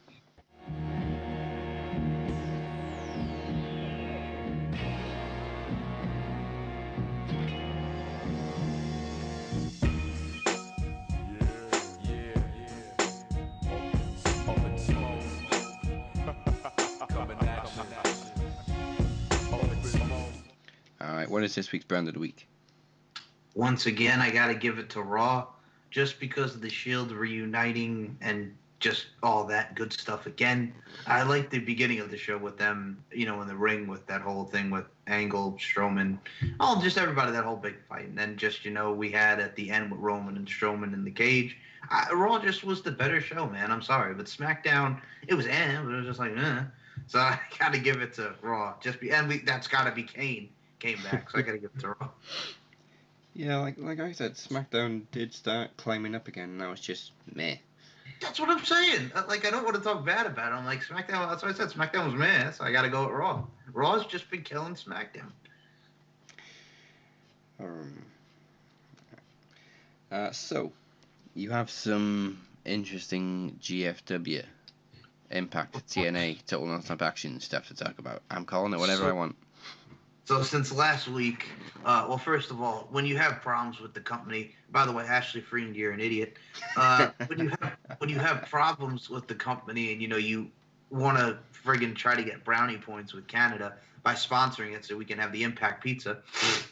right, what is this week's brand of the week? Once again, I got to give it to Raw, just because of the Shield reuniting and just all that good stuff again. I like the beginning of the show with them, in the ring with that whole thing with Angle, Strowman, just everybody, that whole big fight. And then just, we had at the end with Roman and Strowman in the cage. Raw just was the better show, man. I'm sorry. But SmackDown, it was but it was just like, So I got to give it to Raw. That's got to be Kane came back, so I got to give it to Raw. Yeah, like I said, SmackDown did start climbing up again. Now it's just meh. That's what I'm saying. I don't want to talk bad about it. I'm like, SmackDown, that's what I said. SmackDown was meh, so I got to go with Raw. Raw's just been killing SmackDown. So, you have some interesting GFW, Impact, TNA, Total Non-Stop Action stuff to talk about. I'm calling it whatever I want. So since last week, first of all, when you have problems with the company, by the way, Ashley Freend, you're an idiot. When you have problems with the company and you want to friggin' try to get brownie points with Canada by sponsoring it so we can have the Impact Pizza,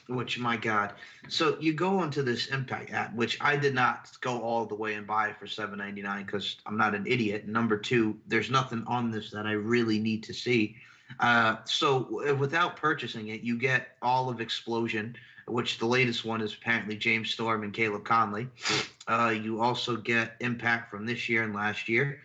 which, my God. So you go into this Impact app, which I did not go all the way and buy for $7.99 because I'm not an idiot. Number two, there's nothing on this that I really need to see. So without purchasing it, you get all of Explosion, which the latest one is apparently James Storm and Caleb Conley. You also get Impact from this year and last year.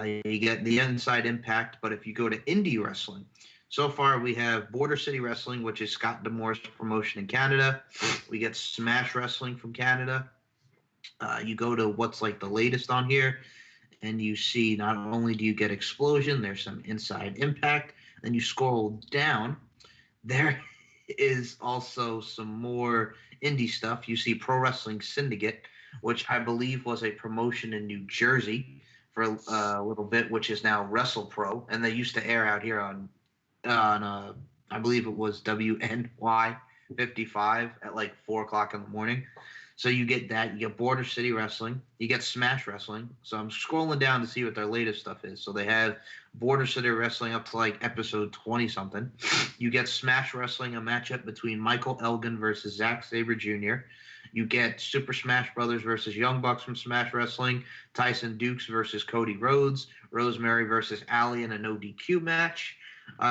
You get the Inside Impact, but if you go to Indie Wrestling, so far we have Border City Wrestling, which is Scott D'Amore's promotion in Canada. We get Smash Wrestling from Canada. You go to what's like the latest on here, and you see not only do you get Explosion, there's some Inside Impact. Then you scroll down, there is also some more indie stuff. You see Pro Wrestling Syndicate, which I believe was a promotion in New Jersey for a little bit, which is now WrestlePro, and they used to air out here on I believe it was WNY 55 at like 4 o'clock in the morning. So you get that. You get Border City Wrestling. You get Smash Wrestling. So I'm scrolling down to see what their latest stuff is. So they have Border City Wrestling up to like episode 20-something. You get Smash Wrestling, a matchup between Michael Elgin versus Zack Sabre Jr. You get Super Smash Brothers versus Young Bucks from Smash Wrestling. Tyson Dukes versus Cody Rhodes. Rosemary versus Allie in a no DQ match.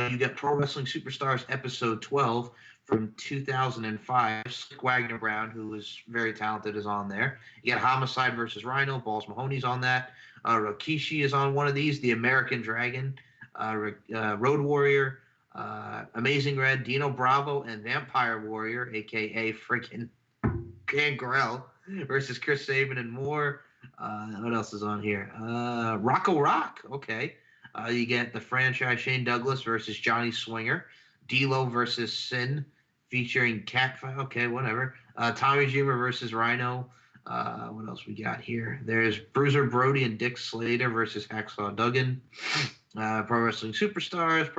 You get Pro Wrestling Superstars episode 12. From 2005, Slick Wagner Brown, who is very talented, is on there. You get Homicide versus Rhino. Balls Mahoney's on that. Rikishi is on one of these. The American Dragon, Road Warrior, Amazing Red, Dino Bravo, and Vampire Warrior, a.k.a. freaking Gangrel, versus Chris Sabin and more. What else is on here? Rocco Rock. Okay. You get the franchise Shane Douglas versus Johnny Swinger. D'Lo versus Sin, featuring Catfight. Okay, whatever. Tommy Dreamer versus Rhino. What else we got here? There's Bruiser Brody and Dick Slater versus Hacksaw Duggan. Pro Wrestling Superstars.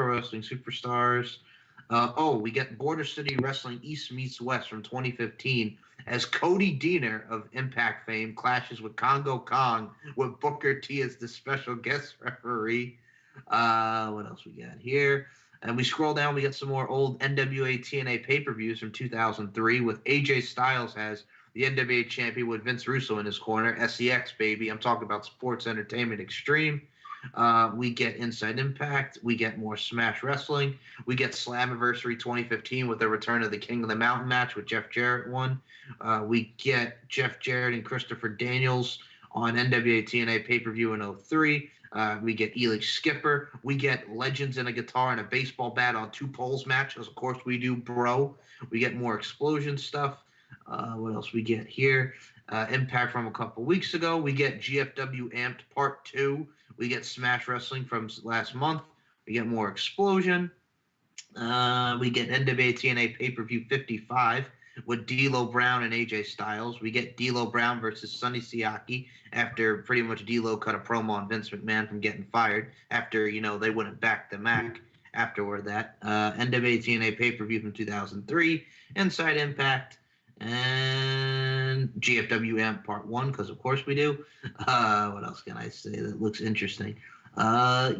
We get Border City Wrestling East Meets West from 2015 as Cody Deaner of Impact fame clashes with Congo Kong with Booker T as the special guest referee. What else we got here? And we scroll down, we get some more old NWA TNA pay-per-views from 2003 with AJ Styles as the NWA champion with Vince Russo in his corner. SEX, baby. I'm talking about Sports Entertainment Extreme. We get Inside Impact. We get more Smash Wrestling. We get Slammiversary 2015 with the return of the King of the Mountain match with Jeff Jarrett won. We get Jeff Jarrett and Christopher Daniels on NWA TNA pay-per-view in 2003. We get Elix Skipper. We get Legends and a Guitar and a Baseball Bat on 2 poles match, as of course we do, bro. We get more Explosion stuff. What else we get here? Impact from a couple weeks ago. We get GFW Amped Part 2. We get Smash Wrestling from last month. We get more Explosion. We get NWA TNA pay-per-view 55 with D'Lo Brown and AJ Styles. We get D'Lo Brown versus Sonny Siaki after pretty much D'Lo cut a promo on Vince McMahon from getting fired after, they wouldn't back the Mac afterward that. NWA TNA pay-per-view from 2003, Inside Impact, and GFW Amp Part 1, because of course we do. What else can I say that looks interesting? That's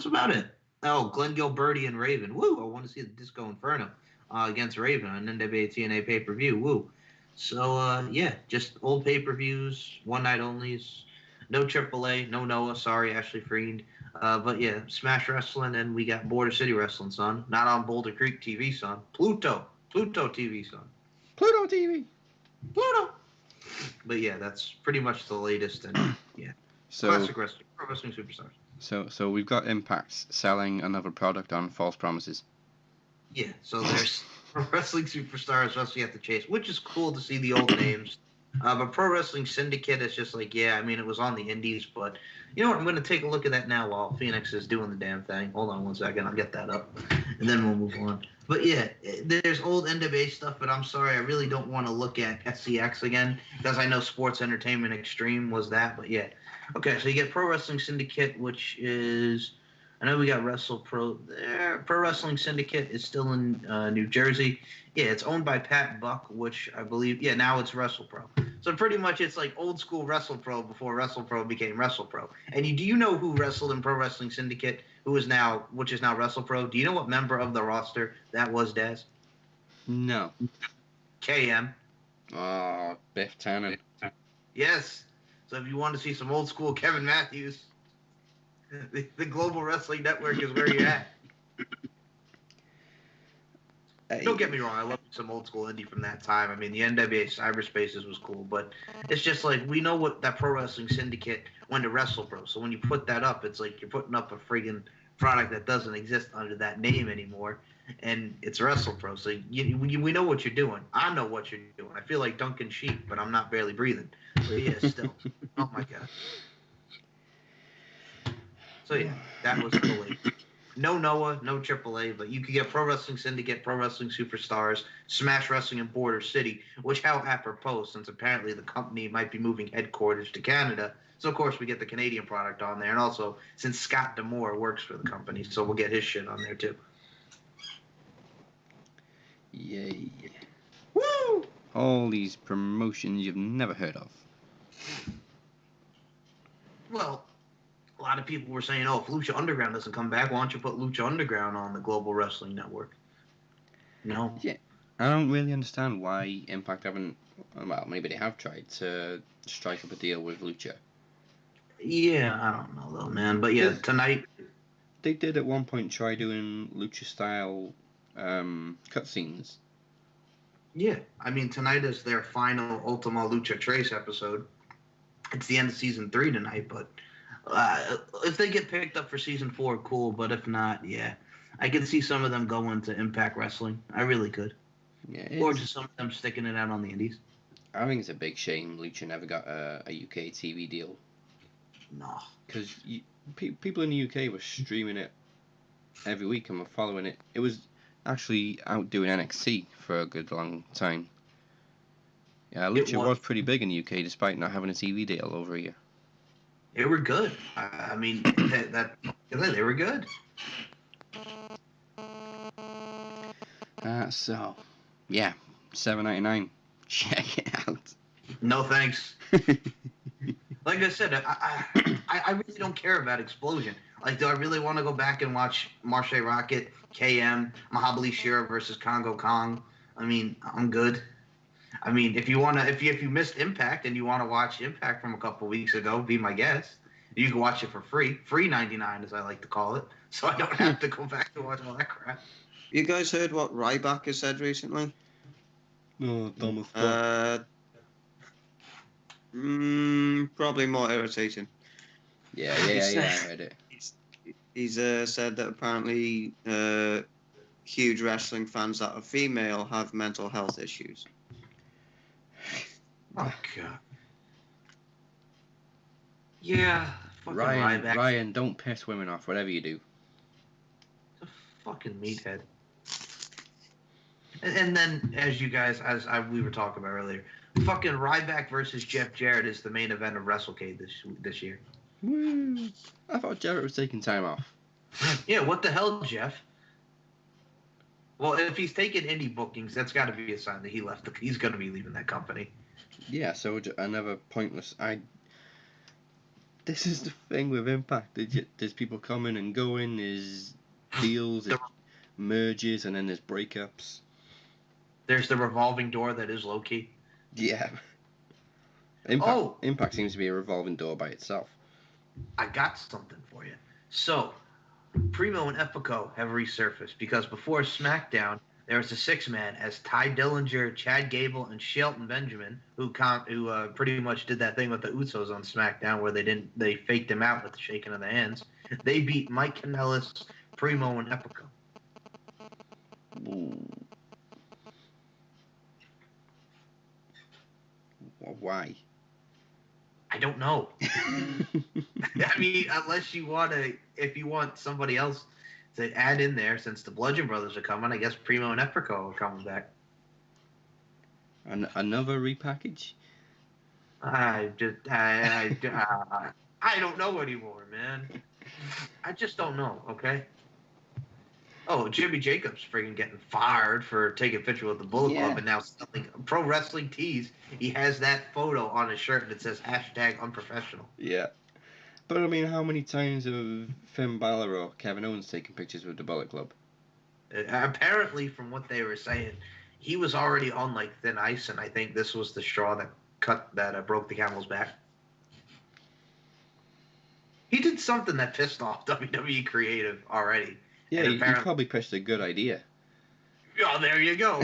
about it. Oh, Glenn Gilberti and Raven. Woo, I want to see the Disco Inferno. against Raven on NWA TNA pay-per-view. Woo. So, yeah, just old pay-per-views, one-night onlys, no AAA, no Noah, sorry, Ashley Freed. But, yeah, Smash Wrestling, and we got Border City Wrestling, son. Not on Boulder Creek TV, son. Pluto TV, son. Pluto TV. Pluto! But, yeah, that's pretty much the latest, and, yeah. So, Classic wrestling, pro wrestling superstars. so we've got Impact selling another product on false promises. Yeah, so there's Pro Wrestling Superstars, Wrestling at the Chase, which is cool to see the old names. But Pro Wrestling Syndicate is just like, yeah, I mean, it was on the indies, but you know what? I'm going to take a look at that now while Phoenix is doing the damn thing. Hold on 1 second. I'll get that up, and then we'll move on. But yeah, there's old NWA stuff, but I'm sorry, I really don't want to look at SCX again, because I know Sports Entertainment Extreme was that, but yeah. Okay, so you get Pro Wrestling Syndicate, which is... I know we got WrestlePro there. Pro Wrestling Syndicate is still in New Jersey. Yeah, it's owned by Pat Buck, which I believe, yeah, now it's WrestlePro. So pretty much it's like old school WrestlePro before WrestlePro became WrestlePro. And do you know who wrestled in Pro Wrestling Syndicate, which is now WrestlePro? Do you know what member of the roster that was, Daz? No. KM. Oh, Biff Tannen. Yes. So if you want to see some old school Kevin Matthews, the Global Wrestling Network is where you're at. Don't get me wrong, I love some old school indie from that time. I mean, the NWA Cyberspaces was cool, but it's just like, we know what that Pro Wrestling Syndicate went to WrestlePro. So when you put that up, it's like you're putting up a friggin' product that doesn't exist under that name anymore, and it's WrestlePro. So we know what you're doing. I know what you're doing. I feel like Duncan Sheep, but I'm not barely breathing. But yeah, still. Oh my God. So yeah, that was the late. No Noah, no AAA, but you could get Pro Wrestling Syndicate, Pro Wrestling Superstars, Smash Wrestling in Border City, which how apropos, since apparently the company might be moving headquarters to Canada. So of course we get the Canadian product on there, and also since Scott D'Amore works for the company, so we'll get his shit on there too. Yay. Woo! All these promotions you've never heard of. Well, a lot of people were saying, oh, if Lucha Underground doesn't come back, why don't you put Lucha Underground on the Global Wrestling Network? No. Yeah, I don't really understand why Impact haven't, well, maybe they have tried to strike up a deal with Lucha. Yeah, I don't know though, man. But yeah, tonight... They did at one point try doing Lucha-style cutscenes. Yeah, I mean, tonight is their final Ultima Lucha Trace episode. It's the end of Season 3 tonight, but... if they get picked up for Season 4, cool. But if not, yeah. I could see some of them going to Impact Wrestling. I really could. Yeah, Or just some of them sticking it out on the indies. I think it's a big shame Lucha never got a UK TV deal. No. Because people in the UK were streaming it every week and were following it. It was actually outdoing NXT for a good long time. Yeah, Lucha was pretty big in the UK despite not having a TV deal over here. They were good. I mean, they were good. So, yeah, $7.99. Check it out. No thanks. Like I said, I really don't care about Explosion. Like, do I really want to go back and watch Marche Rocket, KM, Mahabali Shira versus Congo Kong? I mean, I'm good. I mean, if you missed Impact and you want to watch Impact from a couple weeks ago, be my guest. You can watch it for free. Free 99, as I like to call it. So I don't have to go back to watch all that crap. You guys heard what Ryback has said recently? No, dumb as fuck. Probably more irritating. Yeah, I heard it. He's said that apparently huge wrestling fans that are female have mental health issues. Oh, God. Yeah, fucking Ryback. Ryan, don't piss women off, whatever you do. A fucking meathead. And then, as we were talking about earlier, fucking Ryback versus Jeff Jarrett is the main event of WrestleCade this year. Woo! I thought Jarrett was taking time off. Yeah, what the hell, Jeff? Well, if he's taking indie bookings, that's got to be a sign that he's going to be leaving that company. Yeah, so another pointless... This is the thing with Impact. There's people coming and going, there's deals, there's merges, and then there's breakups. There's the revolving door that is low-key. Yeah. Impact seems to be a revolving door by itself. I got something for you. So, Primo and Epico have resurfaced because before SmackDown, there was a six-man as Ty Dillinger, Chad Gable, and Shelton Benjamin, who pretty much did that thing with the Usos on SmackDown where they faked him out with the shaking of the hands. They beat Mike Kanellis, Primo, and Epico. Ooh. Why? I don't know. I mean, unless you if you want somebody else to add in there, since the Bludgeon Brothers are coming, I guess Primo and Epico are coming back. Another repackage? I don't know anymore, man. I just don't know, okay? Oh, Jimmy Jacobs freaking getting fired for taking a picture with the Bullet Club and now selling Pro Wrestling Tees. He has that photo on his shirt that says #unprofessional. Yeah. But I mean, how many times have Finn Balor or Kevin Owens taken pictures with the Bullet Club? Apparently, from what they were saying, he was already on like thin ice, and I think this was the straw that broke the camel's back. He did something that pissed off WWE Creative already. Yeah, he probably pitched a good idea. Oh, there you go.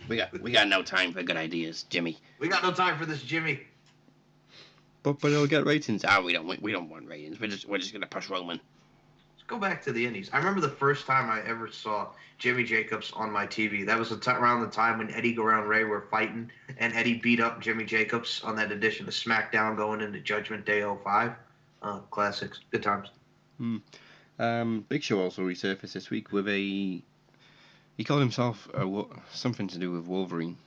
we got no time for good ideas, Jimmy. We got no time for this, Jimmy. But it'll get ratings. We don't want ratings. We're just gonna push Roman. Let's go back to the Indies. I remember the first time I ever saw Jimmy Jacobs on my TV. That was around the time when Eddie Guerrero and Ray were fighting, and Eddie beat up Jimmy Jacobs on that edition of SmackDown going into Judgment Day 05. Classics. Good times. Big Show also resurfaced this week with he called himself something to do with Wolverine.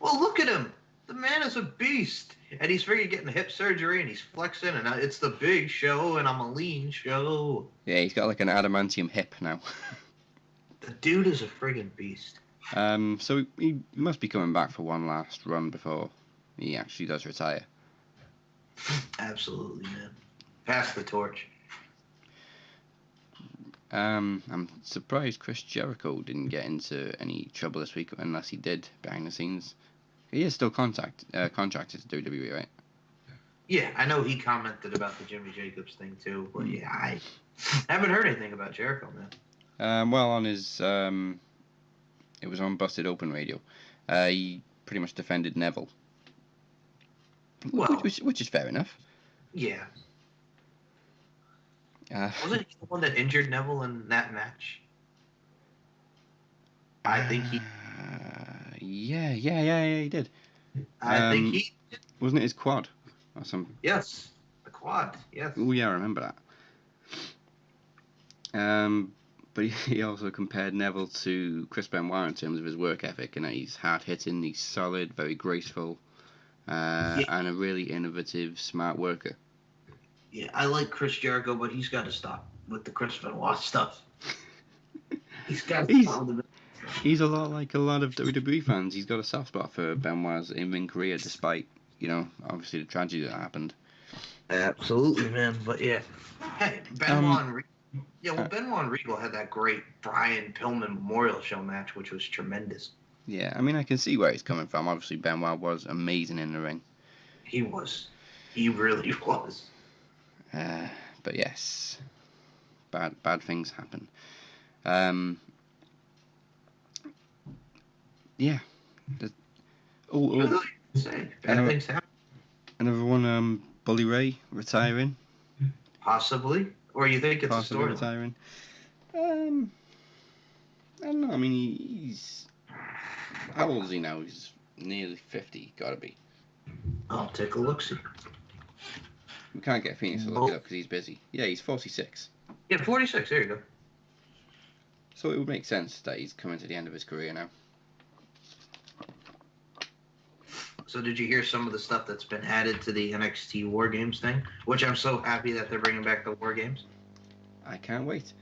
Well, look at him. The man is a beast. And he's freaking getting hip surgery and he's flexing and it's the Big Show and I'm a lean show. Yeah, he's got like an adamantium hip now. The dude is a friggin' beast. So he must be coming back for one last run before he actually does retire. Absolutely, man. Pass the torch. I'm surprised Chris Jericho didn't get into any trouble this week, unless he did behind the scenes. He is still contracted to WWE, right? Yeah, I know he commented about the Jimmy Jacobs thing too, but yeah, I haven't heard anything about Jericho, man. Well, on his it was on Busted Open Radio. He pretty much defended Neville, which is fair enough. Yeah. Wasn't he the one that injured Neville in that match? I think he. Yeah, he did. I think he did. Wasn't it his quad or something? Yes, the quad. Yes. Oh yeah, I remember that. But he also compared Neville to Chris Benoit in terms of his work ethic, and he's hard hitting, he's solid, very graceful, and a really innovative, smart worker. Yeah, I like Chris Jericho, but he's got to stop with the Chris Benoit stuff. He's got to stop with it. He's a lot like a lot of WWE fans. He's got a soft spot for Benoit's in-ring career, despite, obviously the tragedy that happened. Absolutely, man. But yeah, hey, Benoit and Regal. Benoit and Regal had that great Brian Pillman Memorial Show match, which was tremendous. Yeah, I mean, I can see where he's coming from. Obviously, Benoit was amazing in the ring. He was. He really was. But yes, bad things happen. Yeah. Bad things happen. Another one, Bully Ray retiring. Possibly. Or you think it's possibly a story? Retiring. I don't know. I mean, he's how old is he now? He's nearly 50. Gotta be. I'll take a look. See. We can't get Phoenix to look it up because he's busy. Yeah, he's 46. Yeah, 46. There you go. So it would make sense that he's coming to the end of his career now. So did you hear some of the stuff that's been added to the NXT War Games thing? Which I'm so happy that they're bringing back the War Games. I can't wait.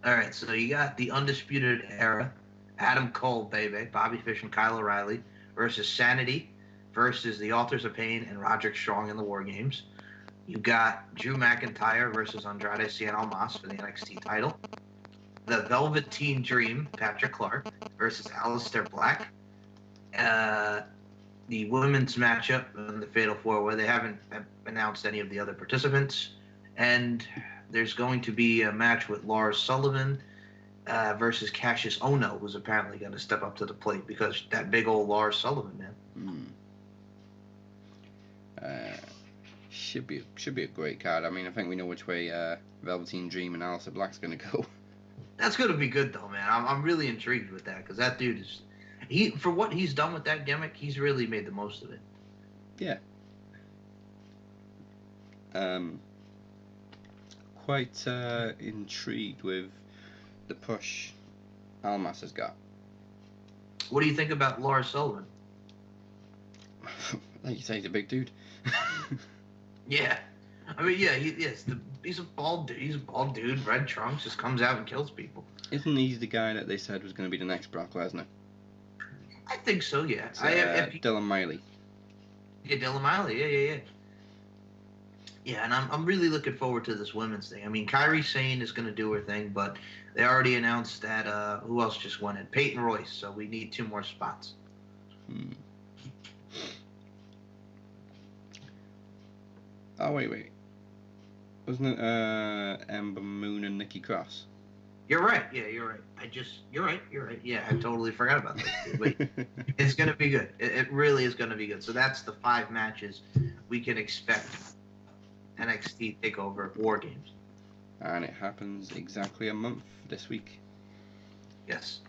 All right, so you got the Undisputed Era, Adam Cole, baby, Bobby Fish and Kyle O'Reilly versus Sanity versus the Authors of Pain and Roderick Strong in the War Games. You got Drew McIntyre versus Andrade Cien Almas for the NXT title. the Velveteen Dream, Patrick Clark, versus Aleister Black. The women's matchup in the Fatal 4, where they haven't announced any of the other participants. And there's going to be a match with Lars Sullivan versus Cassius Ohno, who's apparently going to step up to the plate because that big old Lars Sullivan, man. Should be a great card. I mean, I think we know which way Velveteen Dream and Aleister Black's going to go. That's going to be good, though, man. I'm really intrigued with that because that dude is... for what he's done with that gimmick, he's really made the most of it. Yeah. Quite intrigued with the push Almas has got. What do you think about Lars Sullivan? Like you say, he's a big dude. Yeah. I mean, yeah, he's a bald dude. He's a bald dude, red trunks, just comes out and kills people. Isn't he the guy that they said was going to be the next Brock Lesnar? I think so, yeah. It's, Dylan Miley. Yeah, Dylan Miley, yeah. Yeah, and I'm really looking forward to this women's thing. I mean, Kairi Sane is going to do her thing, but they already announced that, who else just won it? Peyton Royce, so we need 2 more spots. Oh, wait. Wasn't it Ember Moon and Nikki Cross? You're right. Yeah, you're right. You're right. Yeah, I totally forgot about that. Wait, it's going to be good. It really is going to be good. So that's the 5 matches we can expect NXT TakeOver War Games. And it happens exactly a month this week. Yes.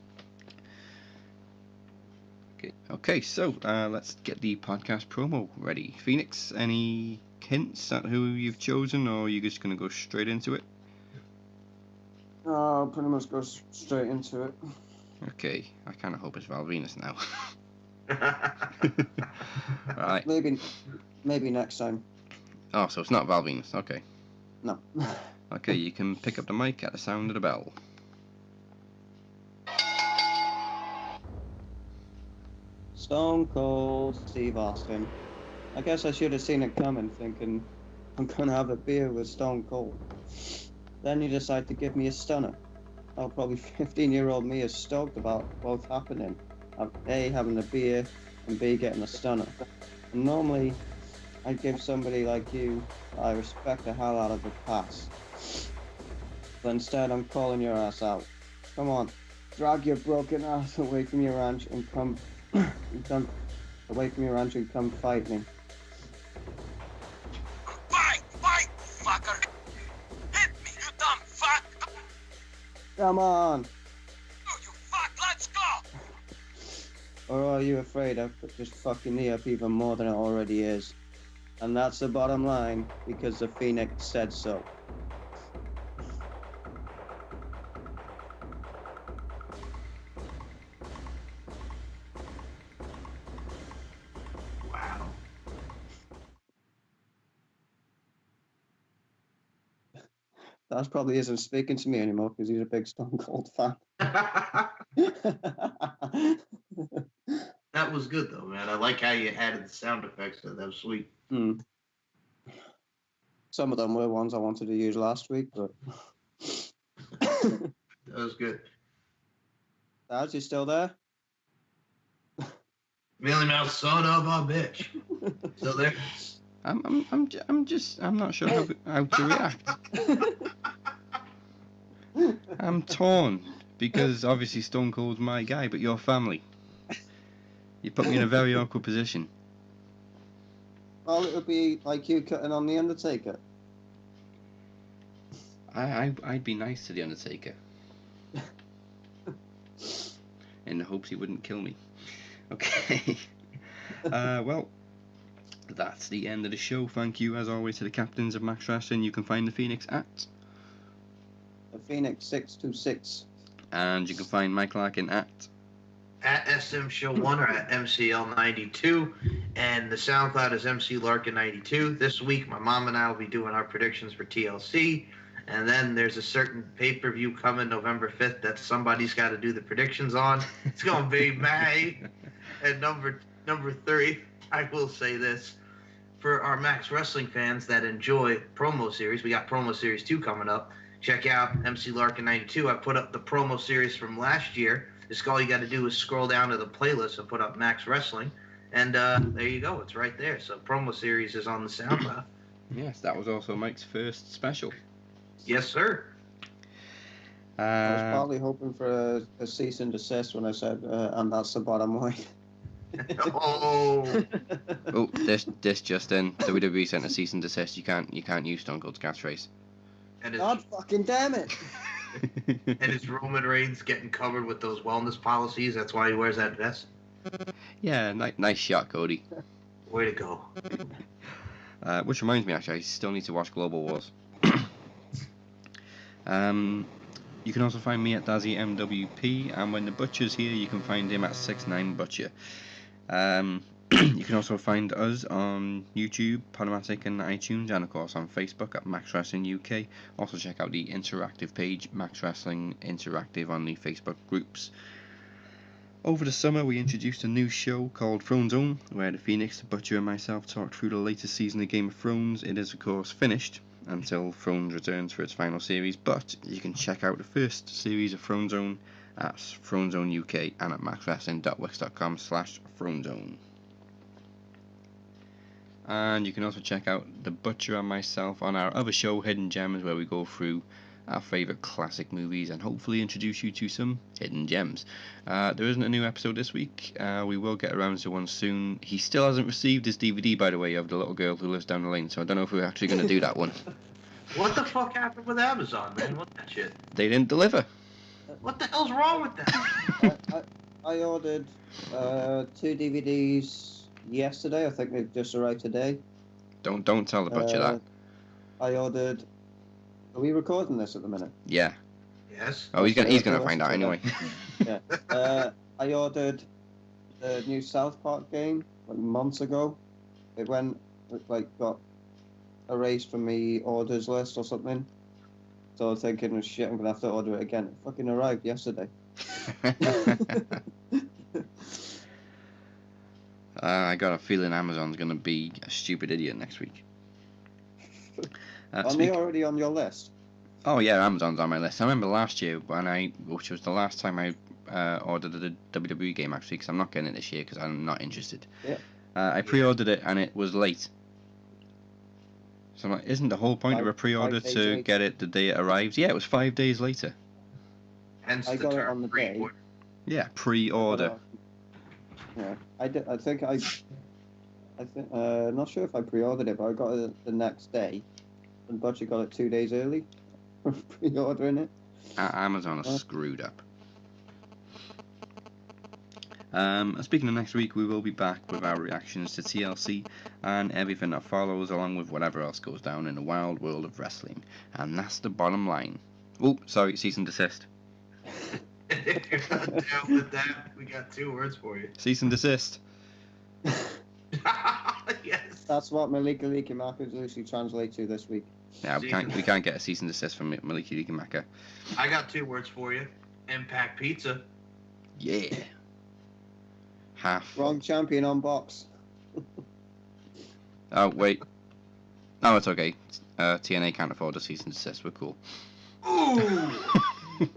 Okay, so let's get the podcast promo ready. Phoenix, any hints at who you've chosen, or are you just going to go straight into it? I'll pretty much go straight into it. Okay, I kind of hope it's Val Venus now. Right. Maybe next time. Oh, so it's not Val Venus. Okay. No. Okay, you can pick up the mic at the sound of the bell. Stone Cold Steve Austin. I guess I should have seen it coming, thinking I'm gonna have a beer with Stone Cold. Then you decide to give me a stunner. Oh, probably 15-year-old me is stoked about both happening. A, having a beer, and B, getting a stunner. And normally, I'd give somebody like you, I respect the hell out of a pass. But instead, I'm calling your ass out. Come on, drag your broken ass away from your ranch and come fight me. Fight, fucker! Hit me, you dumb fuck! Come on! Oh, you fuck, let's go! Or are you afraid I've put this fucking knee up even more than it already is? And that's the bottom line, because the Phoenix said so. Wow. That probably isn't speaking to me anymore because he's a big Stone Cold fan. That was good, though, man. I like how you added the sound effects. That was sweet. Some of them were ones I wanted to use last week, but... That was good. Dad, you still there? Mealy Mouth, son of a bitch. Still there? I'm not sure how to react. I'm torn because obviously Stone Cold's my guy, but your family. You put me in a very awkward position. Well, it would be like you cutting on The Undertaker. I'd be nice to The Undertaker. In the hopes he wouldn't kill me. Okay. Well, that's the end of the show. Thank you, as always, to the captains of Max Wrestling. You can find the Phoenix at... The Phoenix 626. And you can find Mike Larkin at SM Show 1 or at MCL92. And the SoundCloud is MC Larkin92. This week, my mom and I will be doing our predictions for TLC. And then there's a certain pay-per-view coming November 5th that somebody's got to do the predictions on. It's going to be May. And number 3, I will say this. For our Max Wrestling fans that enjoy promo series, we got promo series 2 coming up. check out MC Larkin 92. I put up the promo series from last year. Just all you got to do is scroll down to the playlist and put up Max Wrestling, and there you go. It's right there. So promo series is on the SoundCloud. Yes, that was also Mike's first special. Yes, sir. I was probably hoping for a cease and desist when I said, and that's the bottom line. Oh. Oh, this just in. WWE sent a cease and desist. You can't use Stone Cold's catchphrase. And God fucking damn it! and is Roman Reigns getting covered with those wellness policies? That's why he wears that vest? Yeah, nice shot, Cody. Way to go. Which reminds me, actually, I still need to watch Global Wars. You can also find me at Dazzy MWP, and when the Butcher's here, you can find him at 69Butcher. You can also find us on YouTube, Podomatic, and iTunes, and of course on Facebook at Max Wrestling UK. Also check out the interactive page, Max Wrestling Interactive, on the Facebook groups. Over the summer, we introduced a new show called Throne Zone, where the Phoenix, the Butcher, and myself talked through the latest season of Game of Thrones. It is, of course, finished until Thrones returns for its final series, but you can check out the first series of Throne Zone at Throne Zone UK and at maxwrestling.wix.com/ThroneZone. And you can also check out the Butcher and myself on our other show, Hidden Gems, where we go through our favourite classic movies and hopefully introduce you to some hidden gems. There isn't a new episode this week. We will get around to one soon. He still hasn't received his DVD, by the way, of the little girl who lives down the lane, so I don't know if we're actually going to do that one. What the fuck happened with Amazon, man? What that shit? They didn't deliver. What the hell's wrong with that? I ordered 2 DVDs yesterday. I think they've just arrived today. Don't tell the Butcher that. I ordered. Are we recording this at the minute? Yeah. Yes. Oh, he's gonna find out anyway. Yeah. I ordered the new South Park game like months ago. It got erased from me orders list or something. So I was thinking, oh, shit, I'm gonna have to order it again. It fucking arrived yesterday. I got a feeling Amazon's gonna be a stupid idiot next week. Are they already on your list? Oh yeah, Amazon's on my list. I remember last year which was the last time I ordered a WWE game actually, because I'm not getting it this year because I'm not interested. Yeah. I pre-ordered it and it was late. So I'm like, isn't the whole point of a pre-order five days to later. get it the day it arrives? Yeah, it was 5 days later. Hence I the got it term on the day. pre-order. Yeah, pre-order. Yeah, I think not sure if I pre-ordered it, but I got it the next day, and Butcher got it 2 days early for pre-ordering it. Amazon is screwed up. Speaking of next week, we will be back with our reactions to TLC and everything that follows, along with whatever else goes down in the wild world of wrestling. And that's the bottom line. Oh, sorry, cease and desist. If you're not down with that, we got 2 words for you. Cease and desist. Yes. That's what Malika Leakimaka loosely translate to this week. Yeah, we can't get a cease and desist from Maliki Likamaka. I got 2 words for you. Impact Pizza. Yeah. Half. Wrong champion on box. Oh, wait. No, it's okay. TNA can't afford a cease and desist. We're cool. Ooh. I